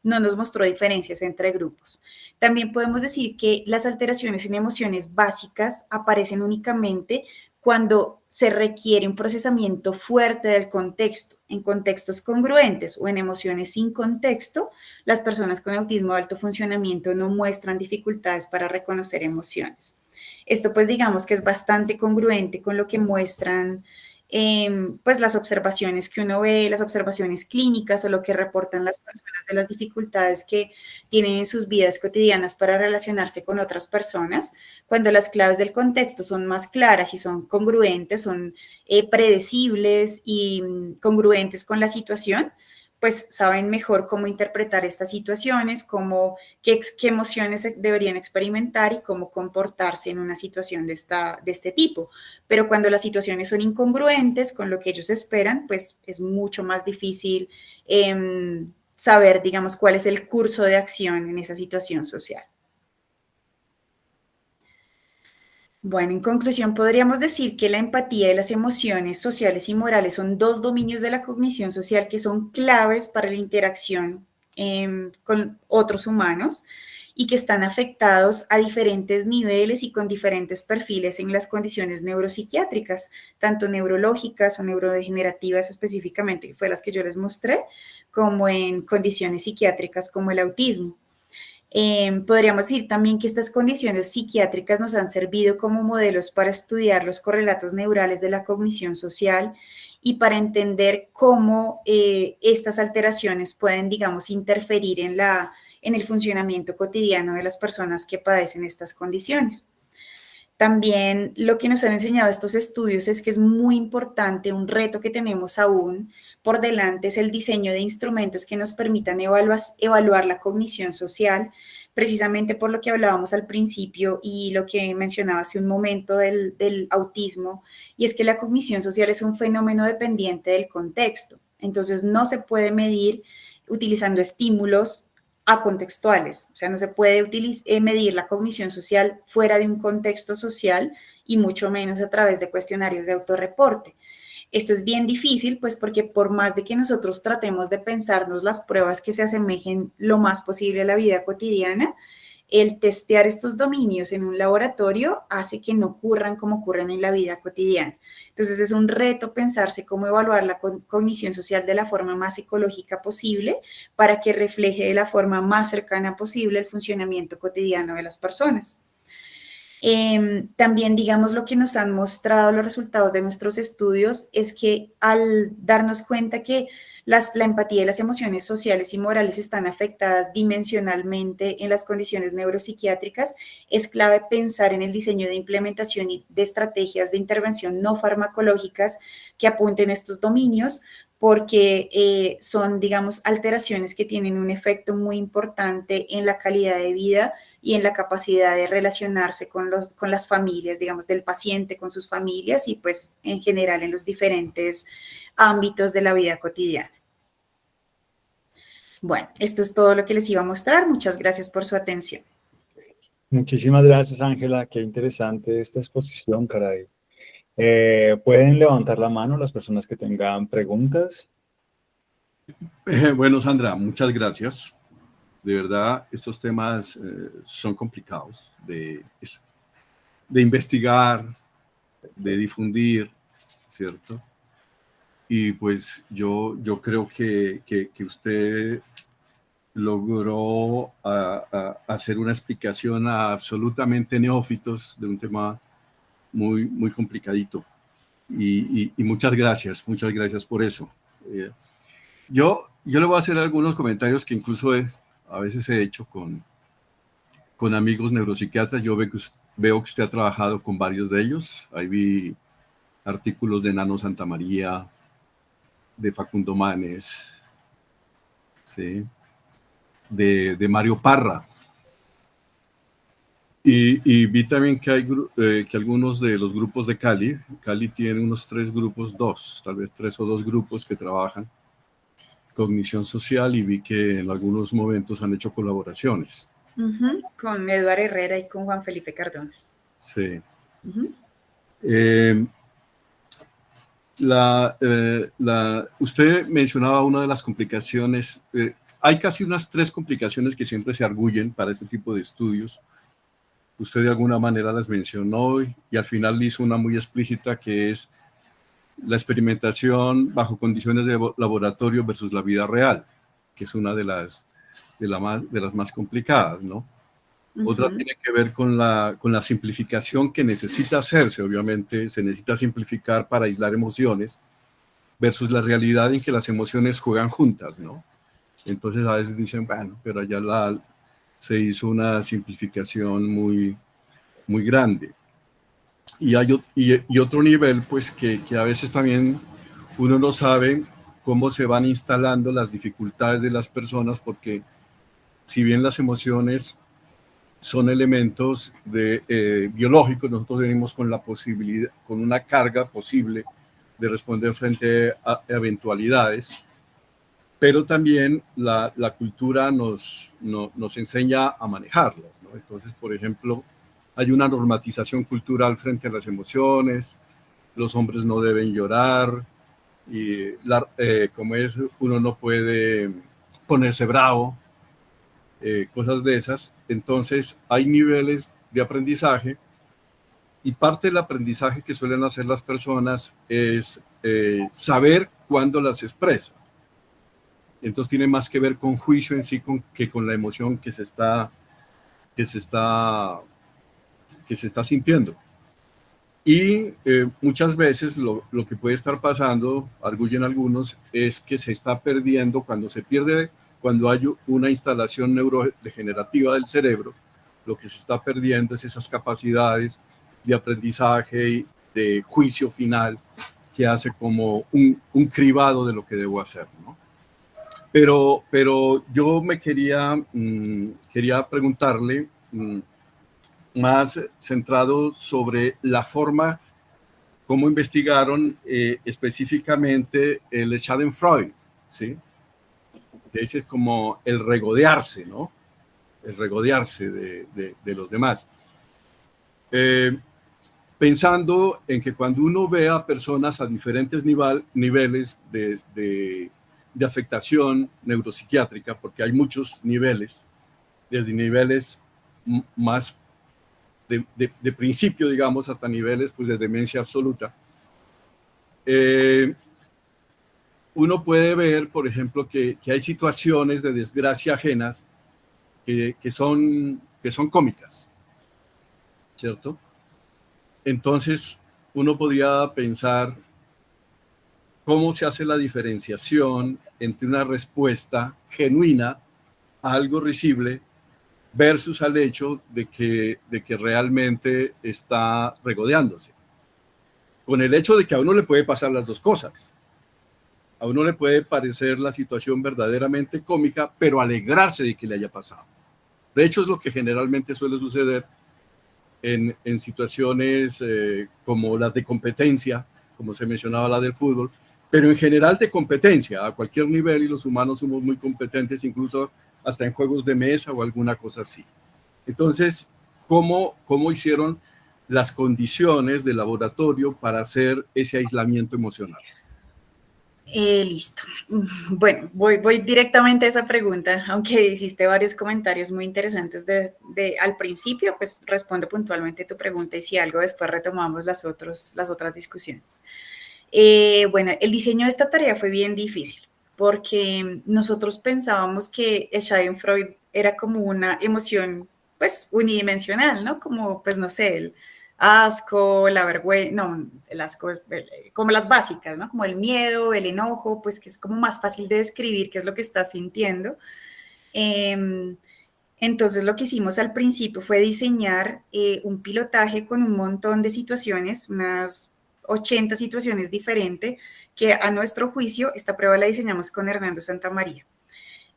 no nos mostró diferencias entre grupos. También podemos decir que las alteraciones en emociones básicas aparecen únicamente cuando se requiere un procesamiento fuerte del contexto, en contextos congruentes o en emociones sin contexto, las personas con autismo de alto funcionamiento no muestran dificultades para reconocer emociones. Esto pues digamos que es bastante congruente con lo que muestran pues las observaciones que uno ve, las observaciones clínicas o lo que reportan las personas de las dificultades que tienen en sus vidas cotidianas para relacionarse con otras personas, cuando las claves del contexto son más claras y son congruentes, son predecibles y congruentes con la situación, pues saben mejor cómo interpretar estas situaciones, qué emociones deberían experimentar y cómo comportarse en una situación de este tipo. Pero cuando las situaciones son incongruentes con lo que ellos esperan, pues es mucho más difícil saber, digamos, cuál es el curso de acción en esa situación social. Bueno, en conclusión, podríamos decir que la empatía y las emociones sociales y morales son 2 dominios de la cognición social que son claves para la interacción con otros humanos y que están afectados a diferentes niveles y con diferentes perfiles en las condiciones neuropsiquiátricas, tanto neurológicas o neurodegenerativas específicamente, que fue las que yo les mostré, como en condiciones psiquiátricas como el autismo. Podríamos decir también que estas condiciones psiquiátricas nos han servido como modelos para estudiar los correlatos neurales de la cognición social y para entender cómo estas alteraciones pueden, digamos, interferir en el funcionamiento cotidiano de las personas que padecen estas condiciones. También lo que nos han enseñado estos estudios es que es muy importante, un reto que tenemos aún por delante es el diseño de instrumentos que nos permitan evaluar la cognición social, precisamente por lo que hablábamos al principio y lo que mencionaba hace un momento del autismo, y es que la cognición social es un fenómeno dependiente del contexto. Entonces no se puede medir utilizando estímulos acontextuales, o sea, no se puede medir la cognición social fuera de un contexto social y mucho menos a través de cuestionarios de autorreporte. Esto es bien difícil, pues porque por más de que nosotros tratemos de pensarnos las pruebas que se asemejen lo más posible a la vida cotidiana, el testear estos dominios en un laboratorio hace que no ocurran como ocurren en la vida cotidiana. Entonces es un reto pensarse cómo evaluar la cognición social de la forma más ecológica posible para que refleje de la forma más cercana posible el funcionamiento cotidiano de las personas. También, digamos, lo que nos han mostrado los resultados de nuestros estudios es que al darnos cuenta que la empatía y las emociones sociales y morales están afectadas dimensionalmente en las condiciones neuropsiquiátricas, es clave pensar en el diseño de implementación de estrategias de intervención no farmacológicas que apunten estos dominios, porque son, digamos, alteraciones que tienen un efecto muy importante en la calidad de vida y en la capacidad de relacionarse con las familias, digamos, del paciente con sus familias y pues en general en los diferentes ámbitos de la vida cotidiana. Bueno, esto es todo lo que les iba a mostrar. Muchas gracias por su atención. Muchísimas gracias, Ángela. Qué interesante esta exposición, caray. ¿Pueden levantar la mano las personas que tengan preguntas? Bueno, Sandra, muchas gracias. De verdad, estos temas son complicados de investigar, de difundir, ¿cierto? Y pues yo creo que usted logró hacer una explicación a absolutamente neófitos de un tema muy, muy complicadito. Y muchas gracias por eso. Yo le voy a hacer algunos comentarios que incluso a veces he hecho con amigos neuropsiquiatras. Yo veo que usted ha trabajado con varios de ellos. Ahí vi artículos de Nano Santamaría, de Facundo Manes, ¿sí? de Mario Parra. Y vi también que algunos de los grupos de Cali tiene unos 3 grupos, tal vez 3 o 2 grupos que trabajan cognición social, y vi que en algunos momentos han hecho colaboraciones. Con Eduardo Herrera y con Juan Felipe Cardona. Sí. Usted mencionaba una de las complicaciones. Hay casi unas 3 complicaciones que siempre se arguyen para este tipo de estudios. Usted de alguna manera las mencionó y al final hizo una muy explícita, que es la experimentación bajo condiciones de laboratorio versus la vida real, que es una de las más complicadas, ¿no? Otra tiene que ver con la simplificación que necesita hacerse. Obviamente se necesita simplificar para aislar emociones versus la realidad en que las emociones juegan juntas, ¿no? Entonces a veces dicen, bueno, pero allá se hizo una simplificación muy, muy grande. Y hay otro nivel, pues, que a veces también uno no sabe cómo se van instalando las dificultades de las personas, porque si bien las emociones son elementos biológicos, nosotros venimos con la posibilidad, con una carga posible de responder frente a eventualidades, pero también la cultura nos enseña a manejarlas, ¿no? Entonces, por ejemplo, hay una normatización cultural frente a las emociones. Los hombres no deben llorar, y como es, uno no puede ponerse bravo, cosas de esas. Entonces hay niveles de aprendizaje y parte del aprendizaje que suelen hacer las personas es saber cuándo las expresa. Entonces tiene más que ver con juicio en sí que con la emoción que se está sintiendo. Y muchas veces lo que puede estar pasando, arguyen algunos, es que se está perdiendo cuando hay una instalación neurodegenerativa del cerebro, lo que se está perdiendo es esas capacidades de aprendizaje y de juicio final que hace como un cribado de lo que debo hacer, ¿no? Pero yo me quería preguntarle, más centrado sobre la forma como investigaron específicamente el Schadenfreude, ¿sí? Que es como el regodearse, ¿no? El regodearse de los demás. Pensando en que cuando uno ve a personas a diferentes niveles de afectación neuropsiquiátrica, porque hay muchos niveles, desde niveles más de principio, digamos, hasta niveles pues, de demencia absoluta, uno puede ver, por ejemplo, que hay situaciones de desgracia ajenas que son cómicas, ¿cierto? Entonces, uno podría pensar cómo se hace la diferenciación entre una respuesta genuina a algo risible versus al hecho de que realmente está regodeándose. Con el hecho de que a uno le puede pasar las dos cosas. A uno le puede parecer la situación verdaderamente cómica, pero alegrarse de que le haya pasado. De hecho, es lo que generalmente suele suceder en situaciones como las de competencia, como se mencionaba la del fútbol, pero en general de competencia, a cualquier nivel, y los humanos somos muy competentes, incluso hasta en juegos de mesa o alguna cosa así. Entonces, ¿cómo hicieron las condiciones de laboratorio para hacer ese aislamiento emocional? Listo. Bueno, voy directamente a esa pregunta, aunque hiciste varios comentarios muy interesantes al principio, pues respondo puntualmente tu pregunta y si algo después retomamos las otras discusiones. Bueno, el diseño de esta tarea fue bien difícil porque nosotros pensábamos que el Schadenfreude era como una emoción pues unidimensional, ¿no? Como pues no sé, el asco, la vergüenza, no, el asco es como las básicas, ¿no? Como el miedo, el enojo, pues que es como más fácil de describir qué es lo que estás sintiendo. Entonces lo que hicimos al principio fue diseñar un pilotaje con un montón de situaciones, unas 80 situaciones diferentes, que a nuestro juicio, esta prueba la diseñamos con Hernando Santamaría,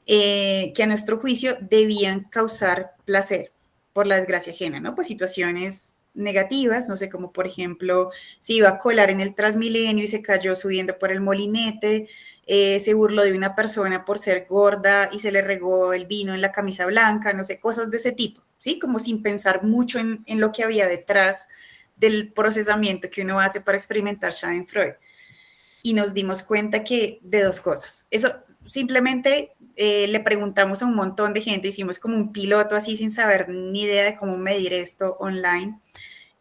que a nuestro juicio debían causar placer por la desgracia ajena, ¿no? Pues situaciones negativas, no sé, como por ejemplo, si iba a colar en el Transmilenio y se cayó subiendo por el molinete, se burló de una persona por ser gorda y se le regó el vino en la camisa blanca, no sé, cosas de ese tipo, ¿sí? Como sin pensar mucho en lo que había detrás del procesamiento que uno hace para experimentar Schadenfreude. Y nos dimos cuenta que de dos cosas. Eso simplemente le preguntamos a un montón de gente, hicimos como un piloto así sin saber ni idea de cómo medir esto online,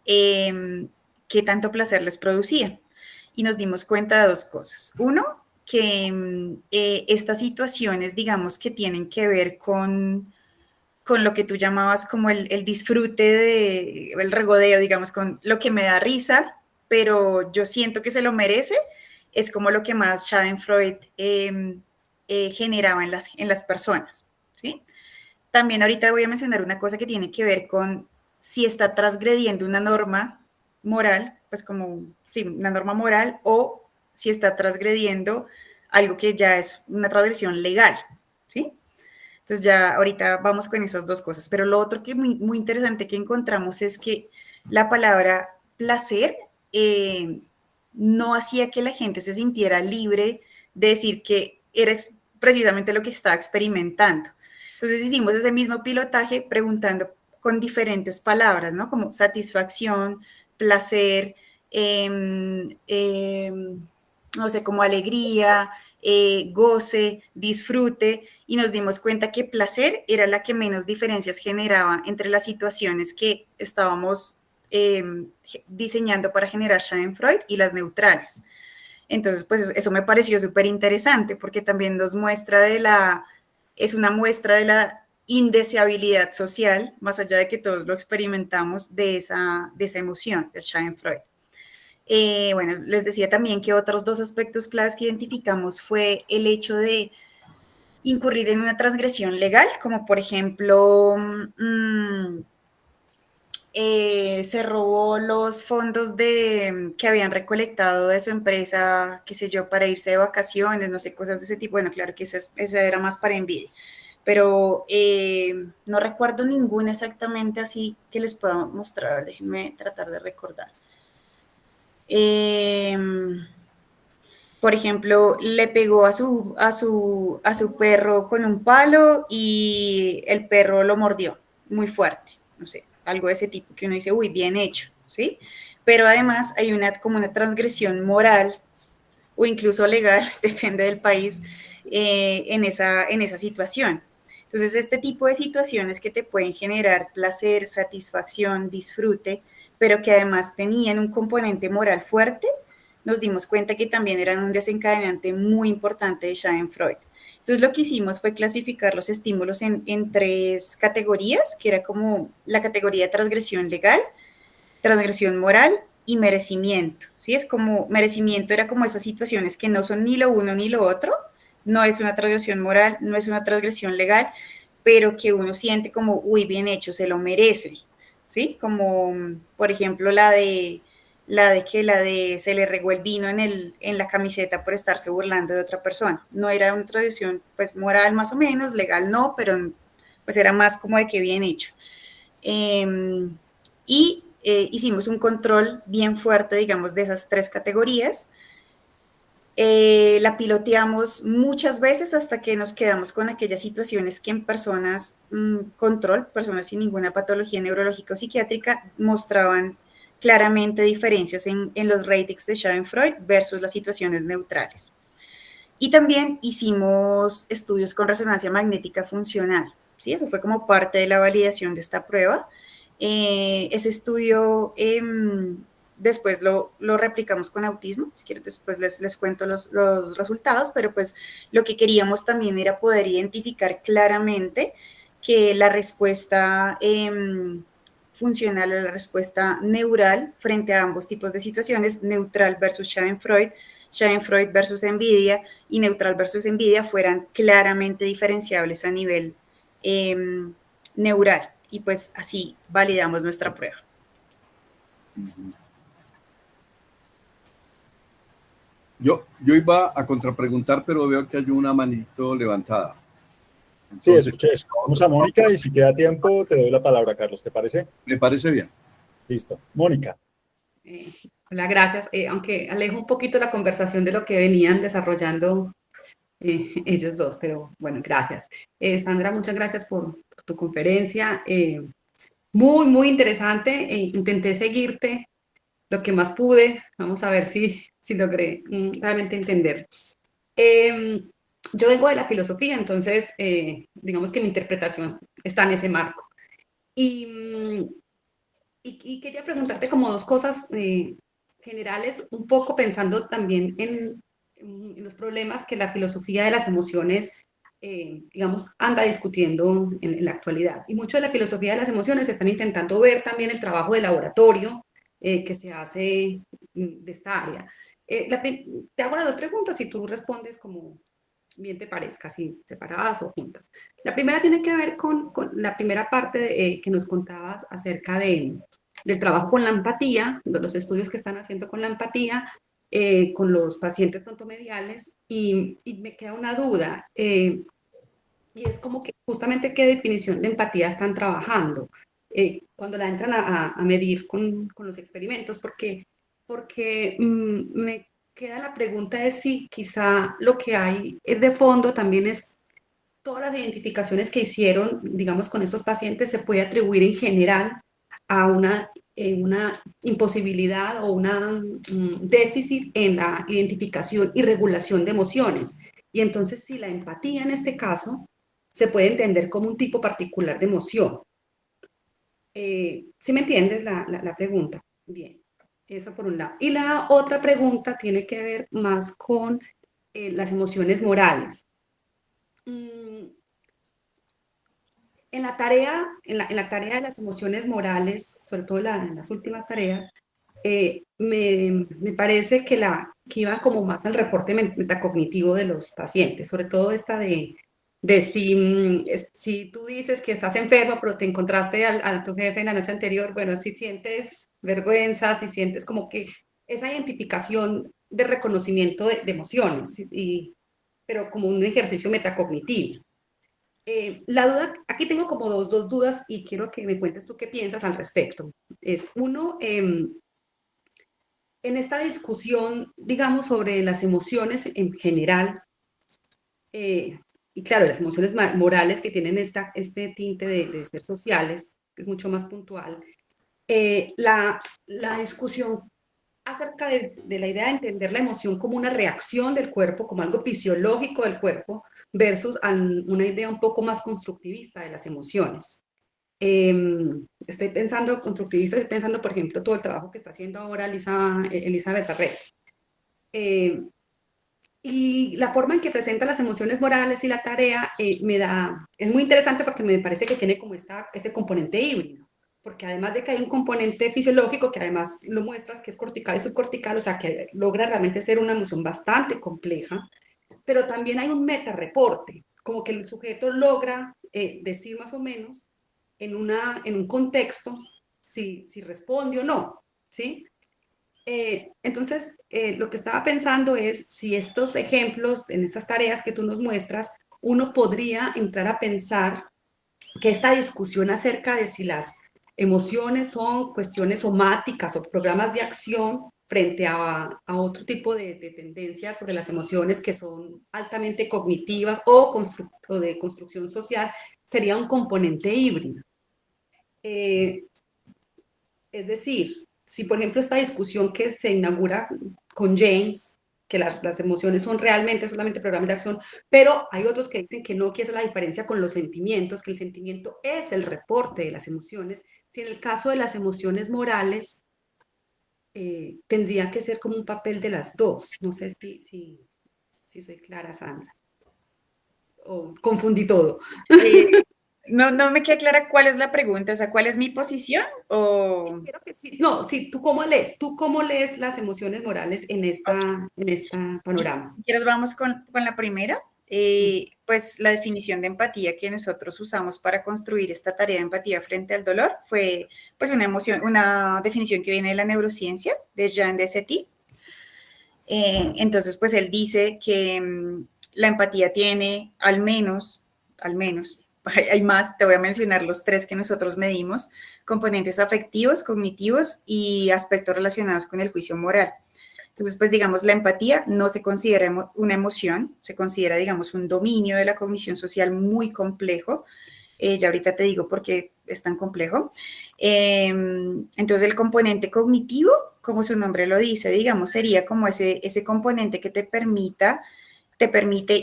qué tanto placer les producía. Y nos dimos cuenta de dos cosas. Uno, que estas situaciones, digamos, que tienen que ver con lo que tú llamabas como el disfrute el regodeo, digamos, con lo que me da risa, pero yo siento que se lo merece, es como lo que más Schadenfreude generaba en las personas, ¿sí? También ahorita voy a mencionar una cosa que tiene que ver con si está transgrediendo una norma moral, pues como, sí, una norma moral, o si está transgrediendo algo que ya es una transgresión legal, ¿sí? Entonces ya ahorita vamos con esas dos cosas. Pero lo otro que es muy, muy interesante que encontramos es que la palabra placer no hacía que la gente se sintiera libre de decir que era precisamente lo que estaba experimentando. Entonces hicimos ese mismo pilotaje preguntando con diferentes palabras, ¿no? Como satisfacción, placer, no sé, como alegría, goce, disfrute, y nos dimos cuenta que placer era la que menos diferencias generaba entre las situaciones que estábamos diseñando para generar Schadenfreude y las neutrales. Entonces, pues eso me pareció súper interesante porque también nos muestra es una muestra de la indeseabilidad social, más allá de que todos lo experimentamos, de esa emoción, del Schadenfreude. Bueno, les decía también que otros dos aspectos claves que identificamos fue el hecho de incurrir en una transgresión legal, como por ejemplo, se robó los fondos que habían recolectado de su empresa, qué sé yo, para irse de vacaciones, no sé, cosas de ese tipo. Bueno, claro que esa era más para envidia, pero no recuerdo ninguna exactamente así que les pueda mostrar. A ver, déjenme tratar de recordar. Por ejemplo, le pegó a su perro con un palo y el perro lo mordió muy fuerte, no sé, algo de ese tipo que uno dice, uy, bien hecho, ¿sí? Pero además hay como una transgresión moral o incluso legal, depende del país, en esa situación. Entonces, este tipo de situaciones que te pueden generar placer, satisfacción, disfrute, pero que además tenían un componente moral fuerte, nos dimos cuenta que también eran un desencadenante muy importante de Schadenfreude. Entonces, lo que hicimos fue clasificar los estímulos en tres categorías, que era como la categoría de transgresión legal, transgresión moral y merecimiento, ¿sí? Es como, merecimiento era como esas situaciones que no son ni lo uno ni lo otro, no es una transgresión moral, no es una transgresión legal, pero que uno siente como, uy, bien hecho, se lo merece, ¿sí? Como, por ejemplo, la de se le regó el vino en la camiseta por estarse burlando de otra persona. No era una tradición, pues, moral más o menos, legal no, pero pues era más como de que bien hecho. Y hicimos un control bien fuerte, digamos, de esas tres categorías. La piloteamos muchas veces hasta que nos quedamos con aquellas situaciones que en personas control, personas sin ninguna patología neurológica o psiquiátrica, mostraban claramente diferencias en los ratings de Schadenfreude versus las situaciones neutrales. Y también hicimos estudios con resonancia magnética funcional, ¿sí? Eso fue como parte de la validación de esta prueba. Ese estudio después lo replicamos con autismo, si quieren después les cuento los resultados, pero pues lo que queríamos también era poder identificar claramente que la respuesta funcional o la respuesta neural frente a ambos tipos de situaciones, neutral versus Schadenfreude versus envidia y neutral versus envidia, fueran claramente diferenciables a nivel neural. Y pues así validamos nuestra prueba. Yo iba a contrapreguntar, pero veo que hay una manito levantada. Entonces, sí, escuché. Vamos a Mónica y si queda tiempo te doy la palabra, Carlos, ¿te parece? Me parece bien. Listo. Mónica. Hola, gracias. Aunque alejo un poquito la conversación de lo que venían desarrollando ellos dos, pero bueno, gracias. Sandra, muchas gracias por tu conferencia. Muy, muy interesante. Intenté seguirte lo que más pude. Vamos a ver si logré realmente entender. Yo vengo de la filosofía, entonces digamos que mi interpretación está en ese marco. Y quería preguntarte como dos cosas generales, un poco pensando también en los problemas que la filosofía de las emociones, digamos, anda discutiendo en la actualidad. Y mucho de la filosofía de las emociones están intentando ver también el trabajo de laboratorio que se hace de esta área. Te hago las dos preguntas y tú respondes como bien te parezca, si separadas o juntas. La primera tiene que ver con la primera parte que nos contabas acerca del trabajo con la empatía, de los estudios que están haciendo con la empatía, con los pacientes frontomediales, y me queda una duda, y es como que justamente qué definición de empatía están trabajando cuando la entran a medir con los experimentos, porque me queda la pregunta de si quizá lo que hay de fondo también es todas las identificaciones que hicieron, digamos, con estos pacientes se puede atribuir en general a una imposibilidad o un déficit en la identificación y regulación de emociones. Y entonces, si la empatía en este caso se puede entender como un tipo particular de emoción. ¿Sí me entiendes la pregunta? Bien, eso por un lado. Y la otra pregunta tiene que ver más con las emociones morales. En la tarea de las emociones morales, sobre todo en las últimas tareas, me parece que iba como más al reporte metacognitivo de los pacientes, sobre todo esta de si tú dices que estás enfermo, pero te encontraste a tu jefe en la noche anterior, bueno, si sientes vergüenza, si sientes como que esa identificación de reconocimiento de emociones, pero como un ejercicio metacognitivo. La duda, aquí tengo como dos dudas y quiero que me cuentes tú qué piensas al respecto. Es uno, en esta discusión, digamos, sobre las emociones en general, y claro, las emociones morales que tienen este tinte de ser sociales, que es mucho más puntual, la discusión acerca de la idea de entender la emoción como una reacción del cuerpo, como algo fisiológico del cuerpo, versus una idea un poco más constructivista de las emociones. Estoy pensando constructivista, estoy pensando, por ejemplo, todo el trabajo que está haciendo ahora Elizabeth Arreta. Y la forma en que presenta las emociones morales y la tarea es muy interesante porque me parece que tiene como este componente híbrido, porque además de que hay un componente fisiológico que además lo muestras que es cortical y subcortical, o sea que logra realmente ser una emoción bastante compleja, pero también hay un metareporte, como que el sujeto logra decir más o menos en un contexto si responde o no, ¿sí? Entonces, lo que estaba pensando es si estos ejemplos, en estas tareas que tú nos muestras, uno podría entrar a pensar que esta discusión acerca de si las emociones son cuestiones somáticas o programas de acción frente a otro tipo de tendencias sobre las emociones que son altamente cognitivas o de construcción social, sería un componente híbrido. Es decir, si por ejemplo esta discusión que se inaugura con James, que las emociones son realmente solamente programas de acción, pero hay otros que dicen que no, que esa es la diferencia con los sentimientos, que el sentimiento es el reporte de las emociones. Si en el caso de las emociones morales, tendría que ser como un papel de las dos. No sé si soy clara, Sandra. O confundí todo. No me queda clara cuál es la pregunta, o sea, ¿cuál es mi posición? O... Sí, quiero que sí. No, sí, ¿tú cómo lees las emociones morales en esta panorama? Si quieres, vamos con la primera. Pues la definición de empatía que nosotros usamos para construir esta tarea de empatía frente al dolor fue pues una definición que viene de la neurociencia, de Jean Dessetti. Entonces, pues él dice que la empatía tiene al menos, hay más, te voy a mencionar los 3 que nosotros medimos: componentes afectivos, cognitivos y aspectos relacionados con el juicio moral. Entonces, pues digamos, la empatía no se considera una emoción, se considera, digamos, un dominio de la cognición social muy complejo. Ya ahorita te digo por qué es tan complejo. Entonces, el componente cognitivo, como su nombre lo dice, digamos, sería como ese componente que te permite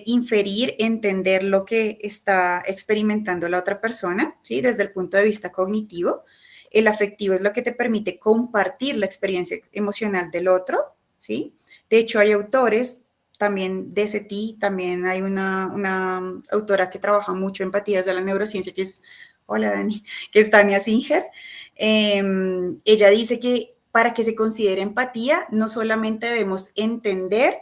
inferir, entender lo que está experimentando la otra persona, ¿sí? Desde el punto de vista cognitivo. El afectivo es lo que te permite compartir la experiencia emocional del otro, ¿sí? De hecho, hay autores también de Dessetti, también hay una autora que trabaja mucho en empatías de la neurociencia, que es, hola Dani, que es Tania Singer. Ella dice que para que se considere empatía, no solamente debemos entender,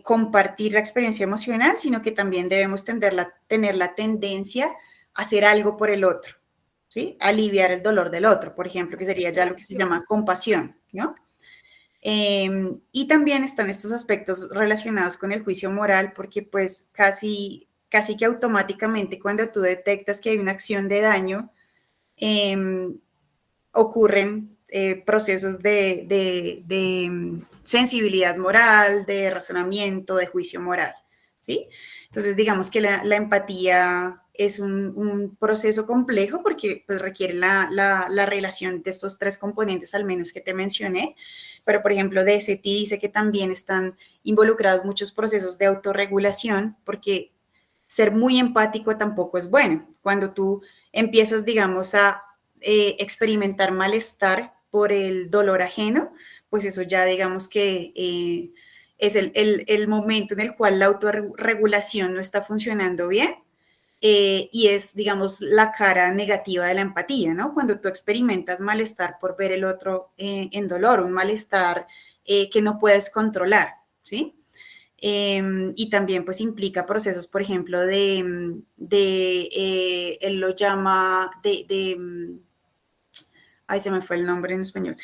compartir la experiencia emocional, sino que también debemos tener la tendencia a hacer algo por el otro, ¿sí? Aliviar el dolor del otro, por ejemplo, que sería ya lo que se llama compasión, ¿no? Y también están estos aspectos relacionados con el juicio moral, porque pues casi que automáticamente cuando tú detectas que hay una acción de daño, ocurren procesos de sensibilidad moral, de razonamiento, de juicio moral, ¿sí? Entonces, digamos que la empatía es un proceso complejo porque pues, requiere la relación de estos tres componentes al menos que te mencioné, pero por ejemplo DST dice que también están involucrados muchos procesos de autorregulación porque ser muy empático tampoco es bueno. Cuando tú empiezas, digamos, a experimentar malestar por el dolor ajeno, pues eso ya digamos que es el momento en el cual la autorregulación no está funcionando bien. Y es, digamos, la cara negativa de la empatía, ¿no? Cuando tú experimentas malestar por ver el otro en dolor, un malestar que no puedes controlar, ¿sí? Y también pues implica procesos, por ejemplo, él lo llama ay, se me fue el nombre en español,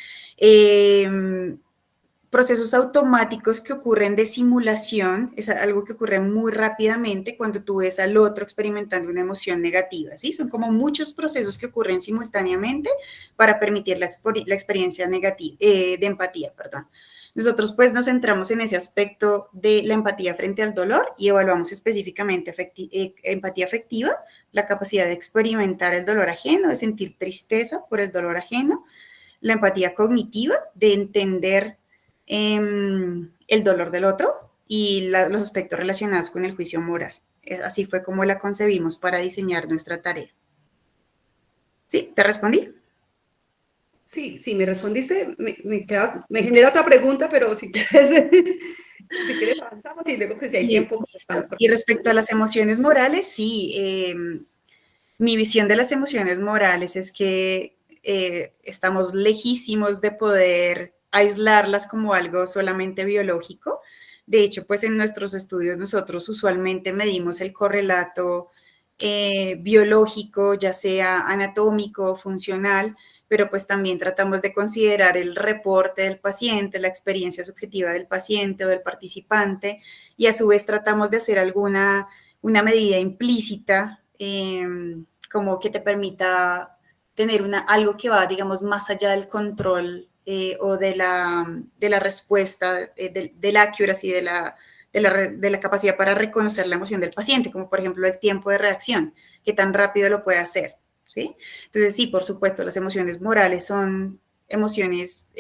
procesos automáticos que ocurren de simulación, es algo que ocurre muy rápidamente cuando tú ves al otro experimentando una emoción negativa, ¿sí? Son como muchos procesos que ocurren simultáneamente para permitir la experiencia negativa, de empatía, perdón. Nosotros pues nos centramos en ese aspecto de la empatía frente al dolor y evaluamos específicamente empatía afectiva, la capacidad de experimentar el dolor ajeno, de sentir tristeza por el dolor ajeno, la empatía cognitiva, de entender el dolor del otro y los aspectos relacionados con el juicio moral. Así fue como la concebimos para diseñar nuestra tarea. ¿Sí? ¿Te respondí? Sí, sí, me respondiste. Me genera otra pregunta, pero si quieres avanzamos y luego si hay tiempo. Y respecto a las emociones morales, sí. Mi visión de las emociones morales es que estamos lejísimos de poder aislarlas como algo solamente biológico. De hecho, pues en nuestros estudios nosotros usualmente medimos el correlato biológico, ya sea anatómico o funcional, pero pues también tratamos de considerar el reporte del paciente, la experiencia subjetiva del paciente o del participante, y a su vez tratamos de hacer una medida implícita como que te permita tener algo que va, digamos, más allá del control o de la respuesta, de la accuracy, de la capacidad para reconocer la emoción del paciente, como por ejemplo el tiempo de reacción, que tan rápido lo puede hacer, ¿sí? Entonces, sí, por supuesto, las emociones morales son emociones,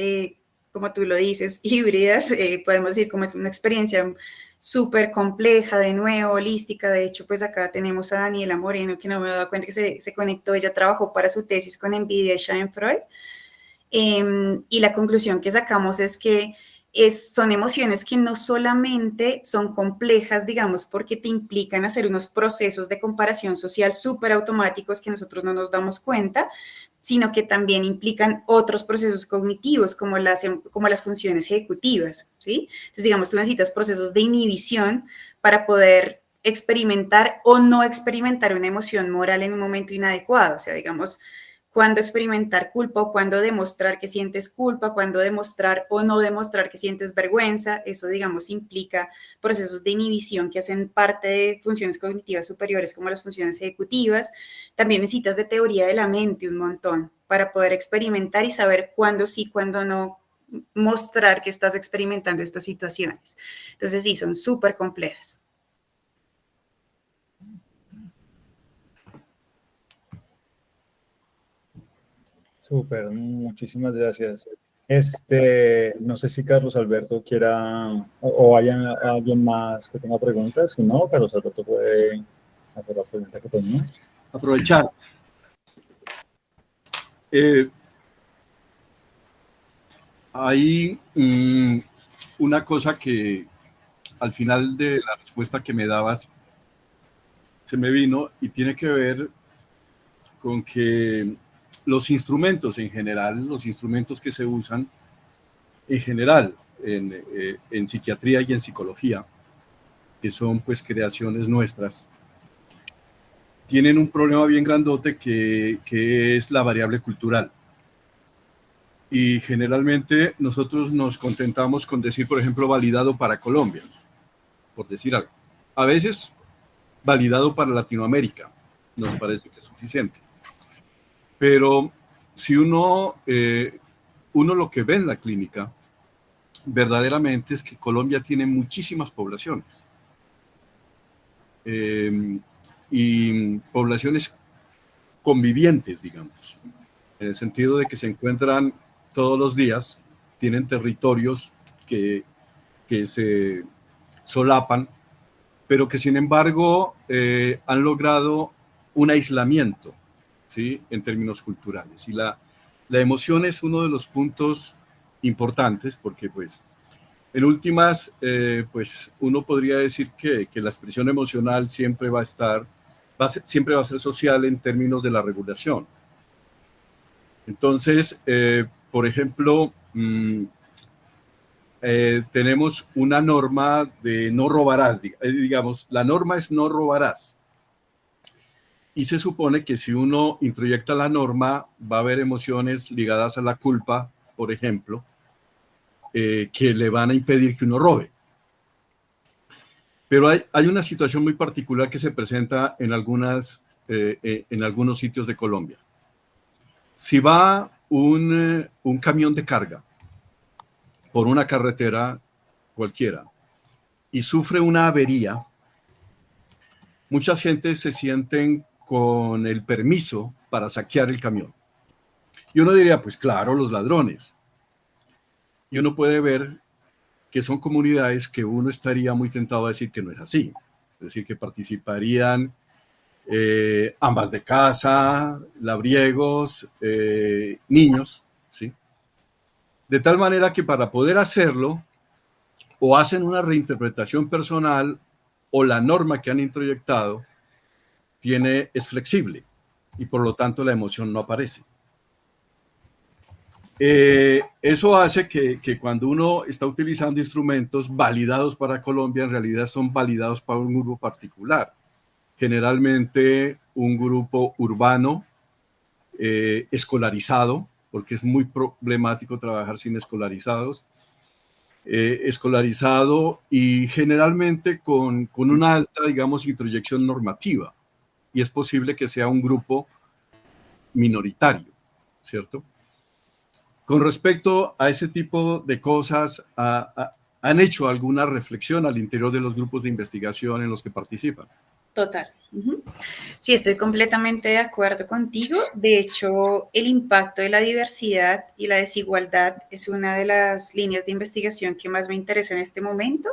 como tú lo dices, híbridas, podemos decir como es una experiencia súper compleja, de nuevo, holística. De hecho, pues acá tenemos a Daniela Moreno, que no me he dado cuenta que se conectó, ella trabajó para su tesis con NVIDIA y Schadenfreude. Y la conclusión que sacamos es que son emociones que no solamente son complejas, digamos, porque te implican hacer unos procesos de comparación social súper automáticos que nosotros no nos damos cuenta, sino que también implican otros procesos cognitivos como las funciones ejecutivas, ¿sí? Entonces, digamos, tú necesitas procesos de inhibición para poder experimentar o no experimentar una emoción moral en un momento inadecuado. O sea, digamos, cuándo experimentar culpa o cuándo demostrar que sientes culpa, cuándo demostrar o no demostrar que sientes vergüenza. Eso, digamos, implica procesos de inhibición que hacen parte de funciones cognitivas superiores como las funciones ejecutivas. También necesitas de teoría de la mente un montón para poder experimentar y saber cuándo sí, cuándo no mostrar que estás experimentando estas situaciones. Entonces, sí, son súper complejas. Súper, muchísimas gracias. No sé si Carlos Alberto quiera o haya alguien más que tenga preguntas. Si no, Carlos Alberto puede hacer la pregunta que tenía. Aprovechar. Hay una cosa que al final de la respuesta que me dabas se me vino y tiene que ver con que los instrumentos en general, los instrumentos que se usan en general en psiquiatría y en psicología, que son pues creaciones nuestras, tienen un problema bien grandote que es la variable cultural. Y generalmente nosotros nos contentamos con decir, por ejemplo, validado para Colombia, por decir algo. A veces validado para Latinoamérica, nos parece que es suficiente. Pero si uno lo que ve en la clínica, verdaderamente es que Colombia tiene muchísimas poblaciones. y poblaciones convivientes, digamos, en el sentido de que se encuentran todos los días, tienen territorios que se solapan, pero que sin embargo han logrado un aislamiento, ¿sí?, en términos culturales. Y la emoción es uno de los puntos importantes porque, pues, en últimas, pues uno podría decir que la expresión emocional siempre va a estar, siempre va a ser social en términos de la regulación. Entonces, por ejemplo, tenemos una norma de no robarás, digamos, la norma es no robarás. Y se supone que si uno introyecta la norma, va a haber emociones ligadas a la culpa, por ejemplo, que le van a impedir que uno robe. Pero hay una situación muy particular que se presenta en algunos sitios de Colombia. Si va un camión de carga por una carretera cualquiera y sufre una avería, mucha gente se sienten con el permiso para saquear el camión. Y uno diría, pues claro, los ladrones. Y uno puede ver que son comunidades que uno estaría muy tentado a decir que no es así. Es decir, que participarían ambas de casa, labriegos, niños, ¿sí? De tal manera que para poder hacerlo, o hacen una reinterpretación personal, o la norma que han introyectado es flexible, y por lo tanto la emoción no aparece. Eso hace que cuando uno está utilizando instrumentos validados para Colombia, en realidad son validados para un grupo particular. Generalmente un grupo urbano, escolarizado, porque es muy problemático trabajar sin escolarizados, escolarizado y generalmente con una alta, digamos, introyección normativa. Y es posible que sea un grupo minoritario, ¿cierto? Con respecto a ese tipo de cosas, ¿han hecho alguna reflexión al interior de los grupos de investigación en los que participan? Total. Sí, estoy completamente de acuerdo contigo. De hecho, el impacto de la diversidad y la desigualdad es una de las líneas de investigación que más me interesa en este momento.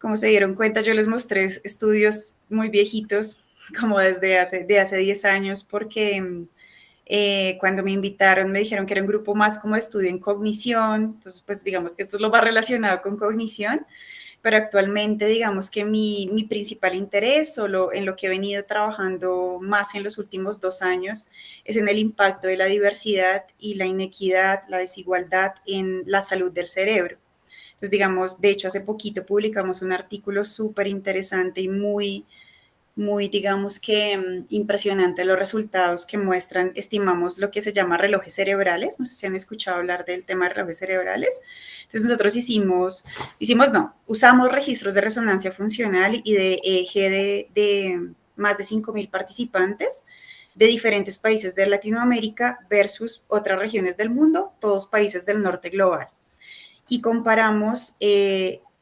Como se dieron cuenta, yo les mostré estudios muy viejitos, como de hace 10 años, porque cuando me invitaron me dijeron que era un grupo más como de estudio en cognición, entonces pues digamos que esto es lo más relacionado con cognición, pero actualmente digamos que mi principal interés o en lo que he venido trabajando más en los últimos 2 años es en el impacto de la diversidad y la inequidad, la desigualdad en la salud del cerebro. Entonces, digamos, de hecho, hace poquito publicamos un artículo súper interesante y muy, digamos que impresionante los resultados que muestran, estimamos lo que se llama relojes cerebrales. No sé si han escuchado hablar del tema de relojes cerebrales. Entonces, nosotros usamos registros de resonancia funcional y de EEG de más de 5.000 participantes de diferentes países de Latinoamérica versus otras regiones del mundo, todos países del norte global. Y comparamos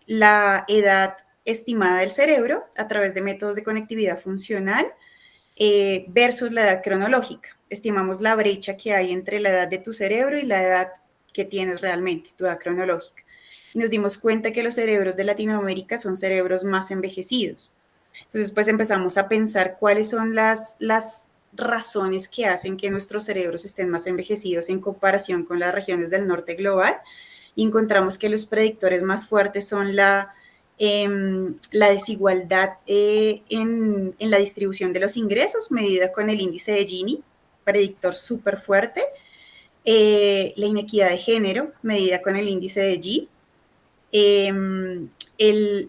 la edad estimada del cerebro a través de métodos de conectividad funcional versus la edad cronológica. Estimamos la brecha que hay entre la edad de tu cerebro y la edad que tienes realmente, tu edad cronológica. Y nos dimos cuenta que los cerebros de Latinoamérica son cerebros más envejecidos. Entonces, pues empezamos a pensar cuáles son las razones que hacen que nuestros cerebros estén más envejecidos en comparación con las regiones del norte global. Y encontramos que los predictores más fuertes son la desigualdad en la distribución de los ingresos, medida con el índice de Gini, predictor súper fuerte, la inequidad de género, medida con el índice de G,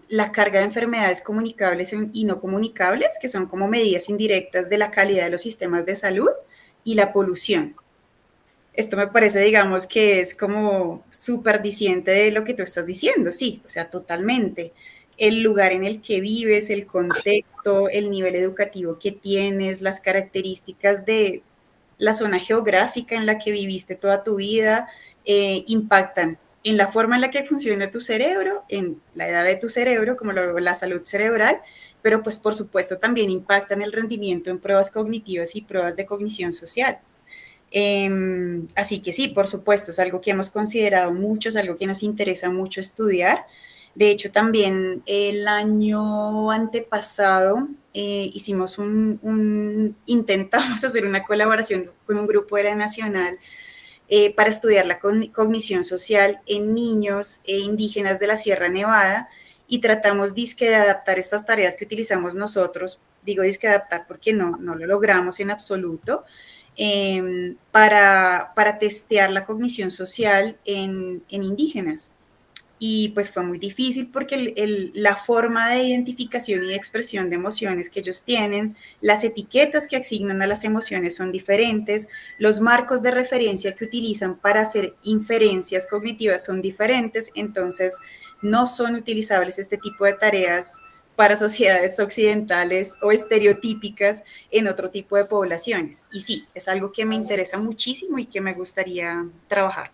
la carga de enfermedades comunicables y no comunicables, que son como medidas indirectas de la calidad de los sistemas de salud, y la polución. Esto me parece, digamos, que es como súper diciente de lo que tú estás diciendo, sí, o sea, totalmente. El lugar en el que vives, el contexto, el nivel educativo que tienes, las características de la zona geográfica en la que viviste toda tu vida, impactan en la forma en la que funciona tu cerebro, en la edad de tu cerebro, como la salud cerebral, pero pues por supuesto también impactan el rendimiento en pruebas cognitivas y pruebas de cognición social. Así que sí, por supuesto, es algo que hemos considerado mucho, es algo que nos interesa mucho estudiar. De hecho, también el año antepasado intentamos hacer una colaboración con un grupo de la Nacional para estudiar la cognición social en niños indígenas de la Sierra Nevada, y tratamos de adaptar estas tareas que utilizamos nosotros, digo de adaptar porque no lo logramos en absoluto, para testear la cognición social en indígenas. Y pues fue muy difícil porque la forma de identificación y de expresión de emociones que ellos tienen, las etiquetas que asignan a las emociones son diferentes, los marcos de referencia que utilizan para hacer inferencias cognitivas son diferentes, entonces no son utilizables este tipo de tareas para sociedades occidentales o estereotípicas en otro tipo de poblaciones. Y sí, es algo que me interesa muchísimo y que me gustaría trabajar.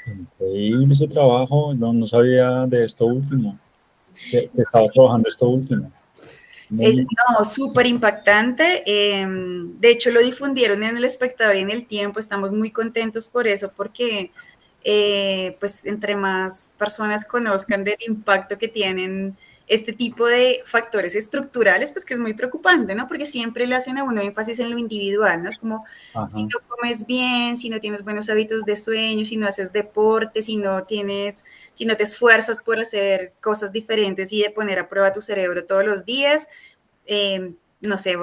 Increíble ese trabajo, no sabía de esto último, que estabas trabajando esto último. No, súper impactante. De hecho, lo difundieron en El Espectador y en El Tiempo. Estamos muy contentos por eso, porque pues entre más personas conozcan del impacto que tienen este tipo de factores estructurales, pues que es muy preocupante, ¿no? Porque siempre le hacen a uno énfasis en lo individual, ¿no? Es como, Ajá. si no comes bien, si no tienes buenos hábitos de sueño, si no haces deporte, si no te esfuerzas por hacer cosas diferentes y de poner a prueba tu cerebro todos los días, no sé,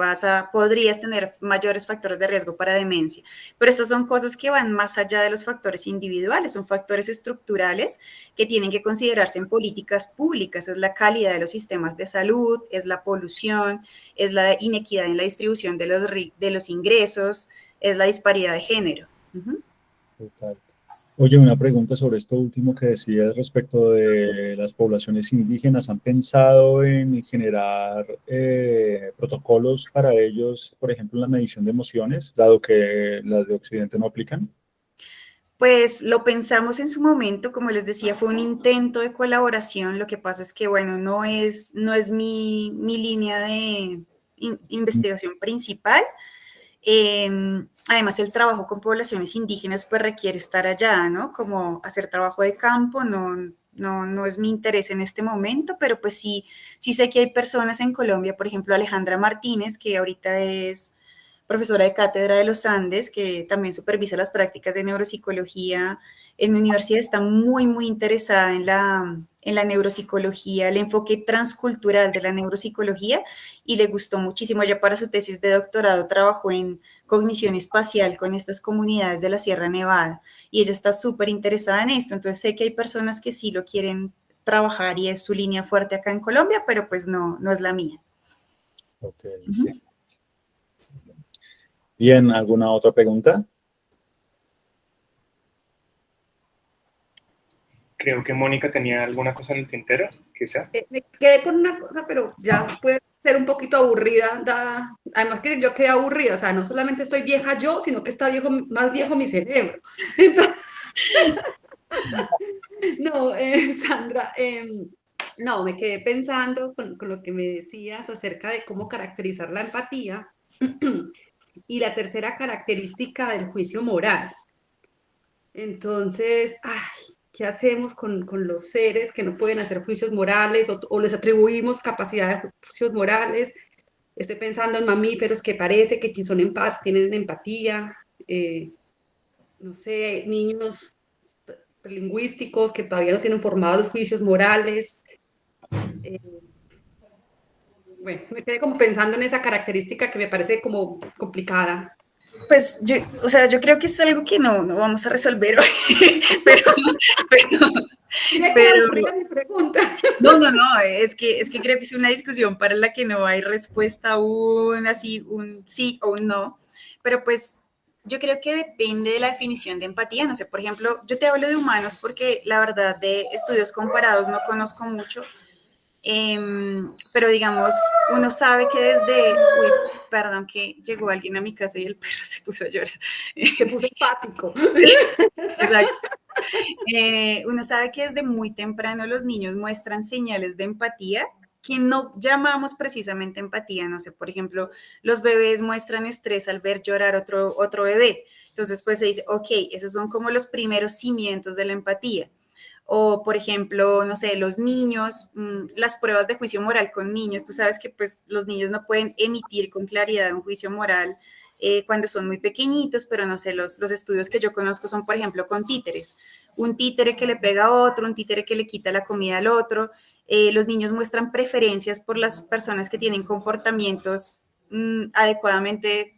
podrías tener mayores factores de riesgo para demencia. Pero estas son cosas que van más allá de los factores individuales, son factores estructurales que tienen que considerarse en políticas públicas. Es la calidad de los sistemas de salud, es la polución, es la inequidad en la distribución de los ingresos, es la disparidad de género. Total. Oye, una pregunta sobre esto último que decías respecto de las poblaciones indígenas. ¿Han pensado en generar protocolos para ellos, por ejemplo, en la medición de emociones, dado que las de Occidente no aplican? Pues lo pensamos en su momento, como les decía, fue un intento de colaboración. Lo que pasa es que, bueno, no es mi línea de investigación principal. Además, el trabajo con poblaciones indígenas pues requiere estar allá, ¿no? Como hacer trabajo de campo, no es mi interés en este momento, pero pues sí sé que hay personas en Colombia, por ejemplo, Alejandra Martínez, que ahorita es profesora de cátedra de los Andes, que también supervisa las prácticas de neuropsicología en la universidad, está muy interesada en la neuropsicología, el enfoque transcultural de la neuropsicología, y le gustó muchísimo. Ella para su tesis de doctorado trabajó en cognición espacial con estas comunidades de la Sierra Nevada, y ella está súper interesada en esto. Entonces sé que hay personas que sí lo quieren trabajar y es su línea fuerte acá en Colombia, pero pues no es la mía. Ok. Bien, ¿alguna otra pregunta? Creo que Mónica tenía alguna cosa en el tintero, quizá. Me quedé con una cosa, pero ya puede ser un poquito aburrida, además que yo quedé aburrida, o sea, no solamente estoy vieja yo, sino que está más viejo mi cerebro. Entonces, no, Sandra, no, me quedé pensando con lo que me decías acerca de cómo caracterizar la empatía y la tercera característica del juicio moral. Entonces, ¿qué hacemos con los seres que no pueden hacer juicios morales o les atribuimos capacidad de juicios morales? Estoy pensando en mamíferos que parece que tienen empatía, no sé, niños lingüísticos que todavía no tienen formados los juicios morales. Bueno, me quedé como pensando en esa característica que me parece como complicada. Pues yo creo que es algo que no vamos a resolver hoy, pero mi pregunta. No, es que creo que es una discusión para la que no hay respuesta aún, así un sí o un no, pero pues yo creo que depende de la definición de empatía. No sé, por ejemplo, yo te hablo de humanos porque la verdad de estudios comparados no conozco mucho, pero digamos, uno sabe que perdón, que llegó alguien a mi casa y el perro se puso a llorar. Se puso empático. Sí, exacto. Uno sabe que desde muy temprano los niños muestran señales de empatía que no llamamos precisamente empatía. No sé, por ejemplo, los bebés muestran estrés al ver llorar otro bebé. Entonces, pues se dice, ok, esos son como los primeros cimientos de la empatía. O, por ejemplo, no sé, los niños, las pruebas de juicio moral con niños. Tú sabes que pues los niños no pueden emitir con claridad un juicio moral cuando son muy pequeñitos, pero no sé, los estudios que yo conozco son, por ejemplo, con títeres. Un títere que le pega a otro, un títere que le quita la comida al otro. Los niños muestran preferencias por las personas que tienen comportamientos adecuadamente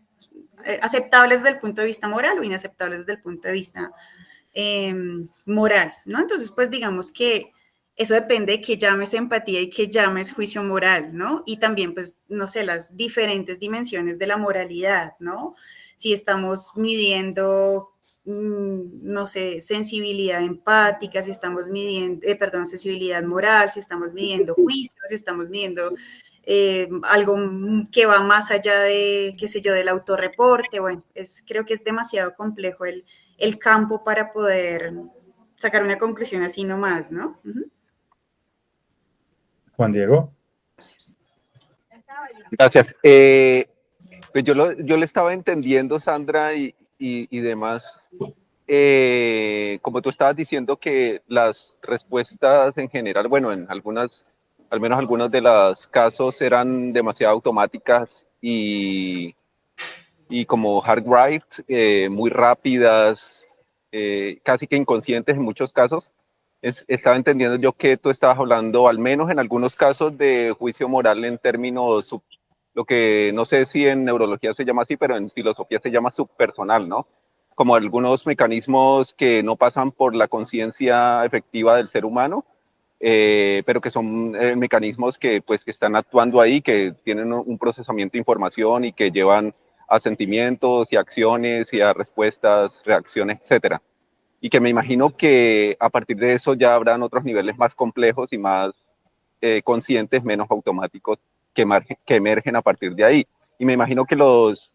aceptables desde el punto de vista moral o inaceptables desde el punto de vista moral, ¿no? Entonces, pues digamos que eso depende de que llames empatía y que llames juicio moral, ¿no? Y también, pues, no sé, las diferentes dimensiones de la moralidad, ¿no? Si estamos midiendo, no sé, sensibilidad empática, si estamos midiendo, sensibilidad moral, si estamos midiendo juicio, si estamos midiendo algo que va más allá de, qué sé yo, del autorreporte. Bueno, creo que es demasiado complejo el campo para poder sacar una conclusión así nomás, ¿no? Juan Diego. Gracias. Pues yo le estaba entendiendo, Sandra, y demás, como tú estabas diciendo que las respuestas en general, bueno, en algunas, al menos algunos de los casos eran demasiado automáticas y como hardwired, muy rápidas, casi que inconscientes en muchos casos. Estaba entendiendo yo que tú estabas hablando, al menos en algunos casos, de juicio moral en términos, lo que no sé si en neurología se llama así, pero en filosofía se llama subpersonal, ¿no? Como algunos mecanismos que no pasan por la conciencia efectiva del ser humano, pero que son mecanismos que, pues, que están actuando ahí, que tienen un procesamiento de información y que llevan a sentimientos y acciones y a respuestas, reacciones, etcétera. Y que me imagino que a partir de eso ya habrán otros niveles más complejos y más conscientes, menos automáticos, que emergen a partir de ahí. Y me imagino que los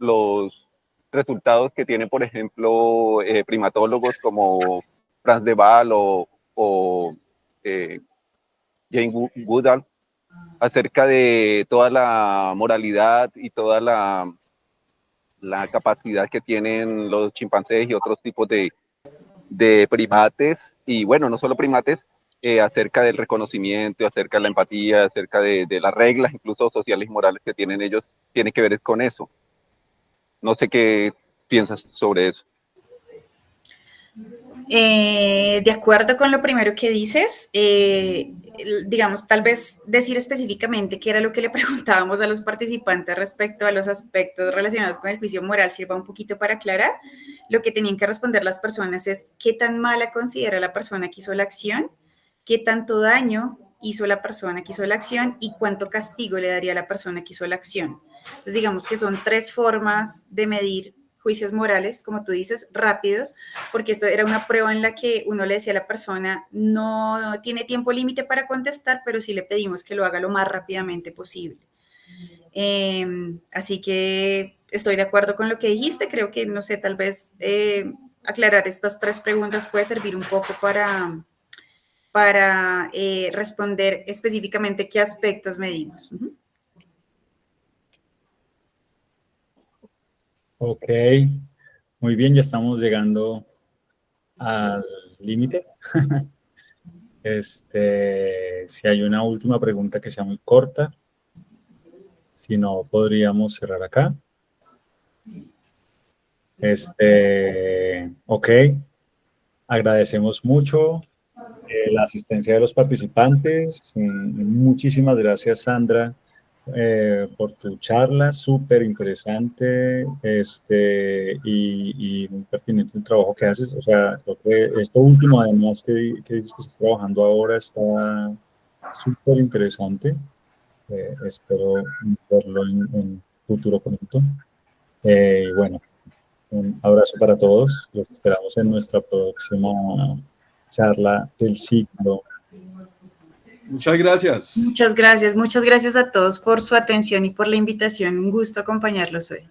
resultados que tienen, por ejemplo, primatólogos como Franz de Waal o Jane Goodall, acerca de toda la moralidad y toda la capacidad que tienen los chimpancés y otros tipos de primates, y bueno, no solo primates, acerca del reconocimiento, acerca de la empatía, acerca de las reglas, incluso sociales y morales que tienen ellos, tiene que ver con eso. No sé qué piensas sobre eso. De acuerdo con lo primero que dices, digamos, tal vez decir específicamente qué era lo que le preguntábamos a los participantes respecto a los aspectos relacionados con el juicio moral sirva un poquito para aclarar. Lo que tenían que responder las personas es qué tan mala considera la persona que hizo la acción, qué tanto daño hizo la persona que hizo la acción y cuánto castigo le daría a la persona que hizo la acción. Entonces, digamos que son 3 formas de medir juicios morales, como tú dices, rápidos, porque esta era una prueba en la que uno le decía a la persona, no tiene tiempo límite para contestar, pero sí le pedimos que lo haga lo más rápidamente posible. Así que estoy de acuerdo con lo que dijiste, creo que, no sé, tal vez aclarar estas 3 preguntas puede servir un poco para responder específicamente qué aspectos medimos. Ok, muy bien, ya estamos llegando al límite. Si hay una última pregunta que sea muy corta, si no, podríamos cerrar acá. Ok, agradecemos mucho la asistencia de los participantes. Muchísimas gracias, Sandra, por tu charla, súper interesante y muy pertinente el trabajo que haces. O sea, creo que esto último, además, que dices que estás trabajando ahora, está súper interesante. Espero verlo en futuro pronto. Y bueno, un abrazo para todos. Los esperamos en nuestra próxima charla del ciclo. Muchas gracias. Muchas gracias a todos por su atención y por la invitación. Un gusto acompañarlos hoy.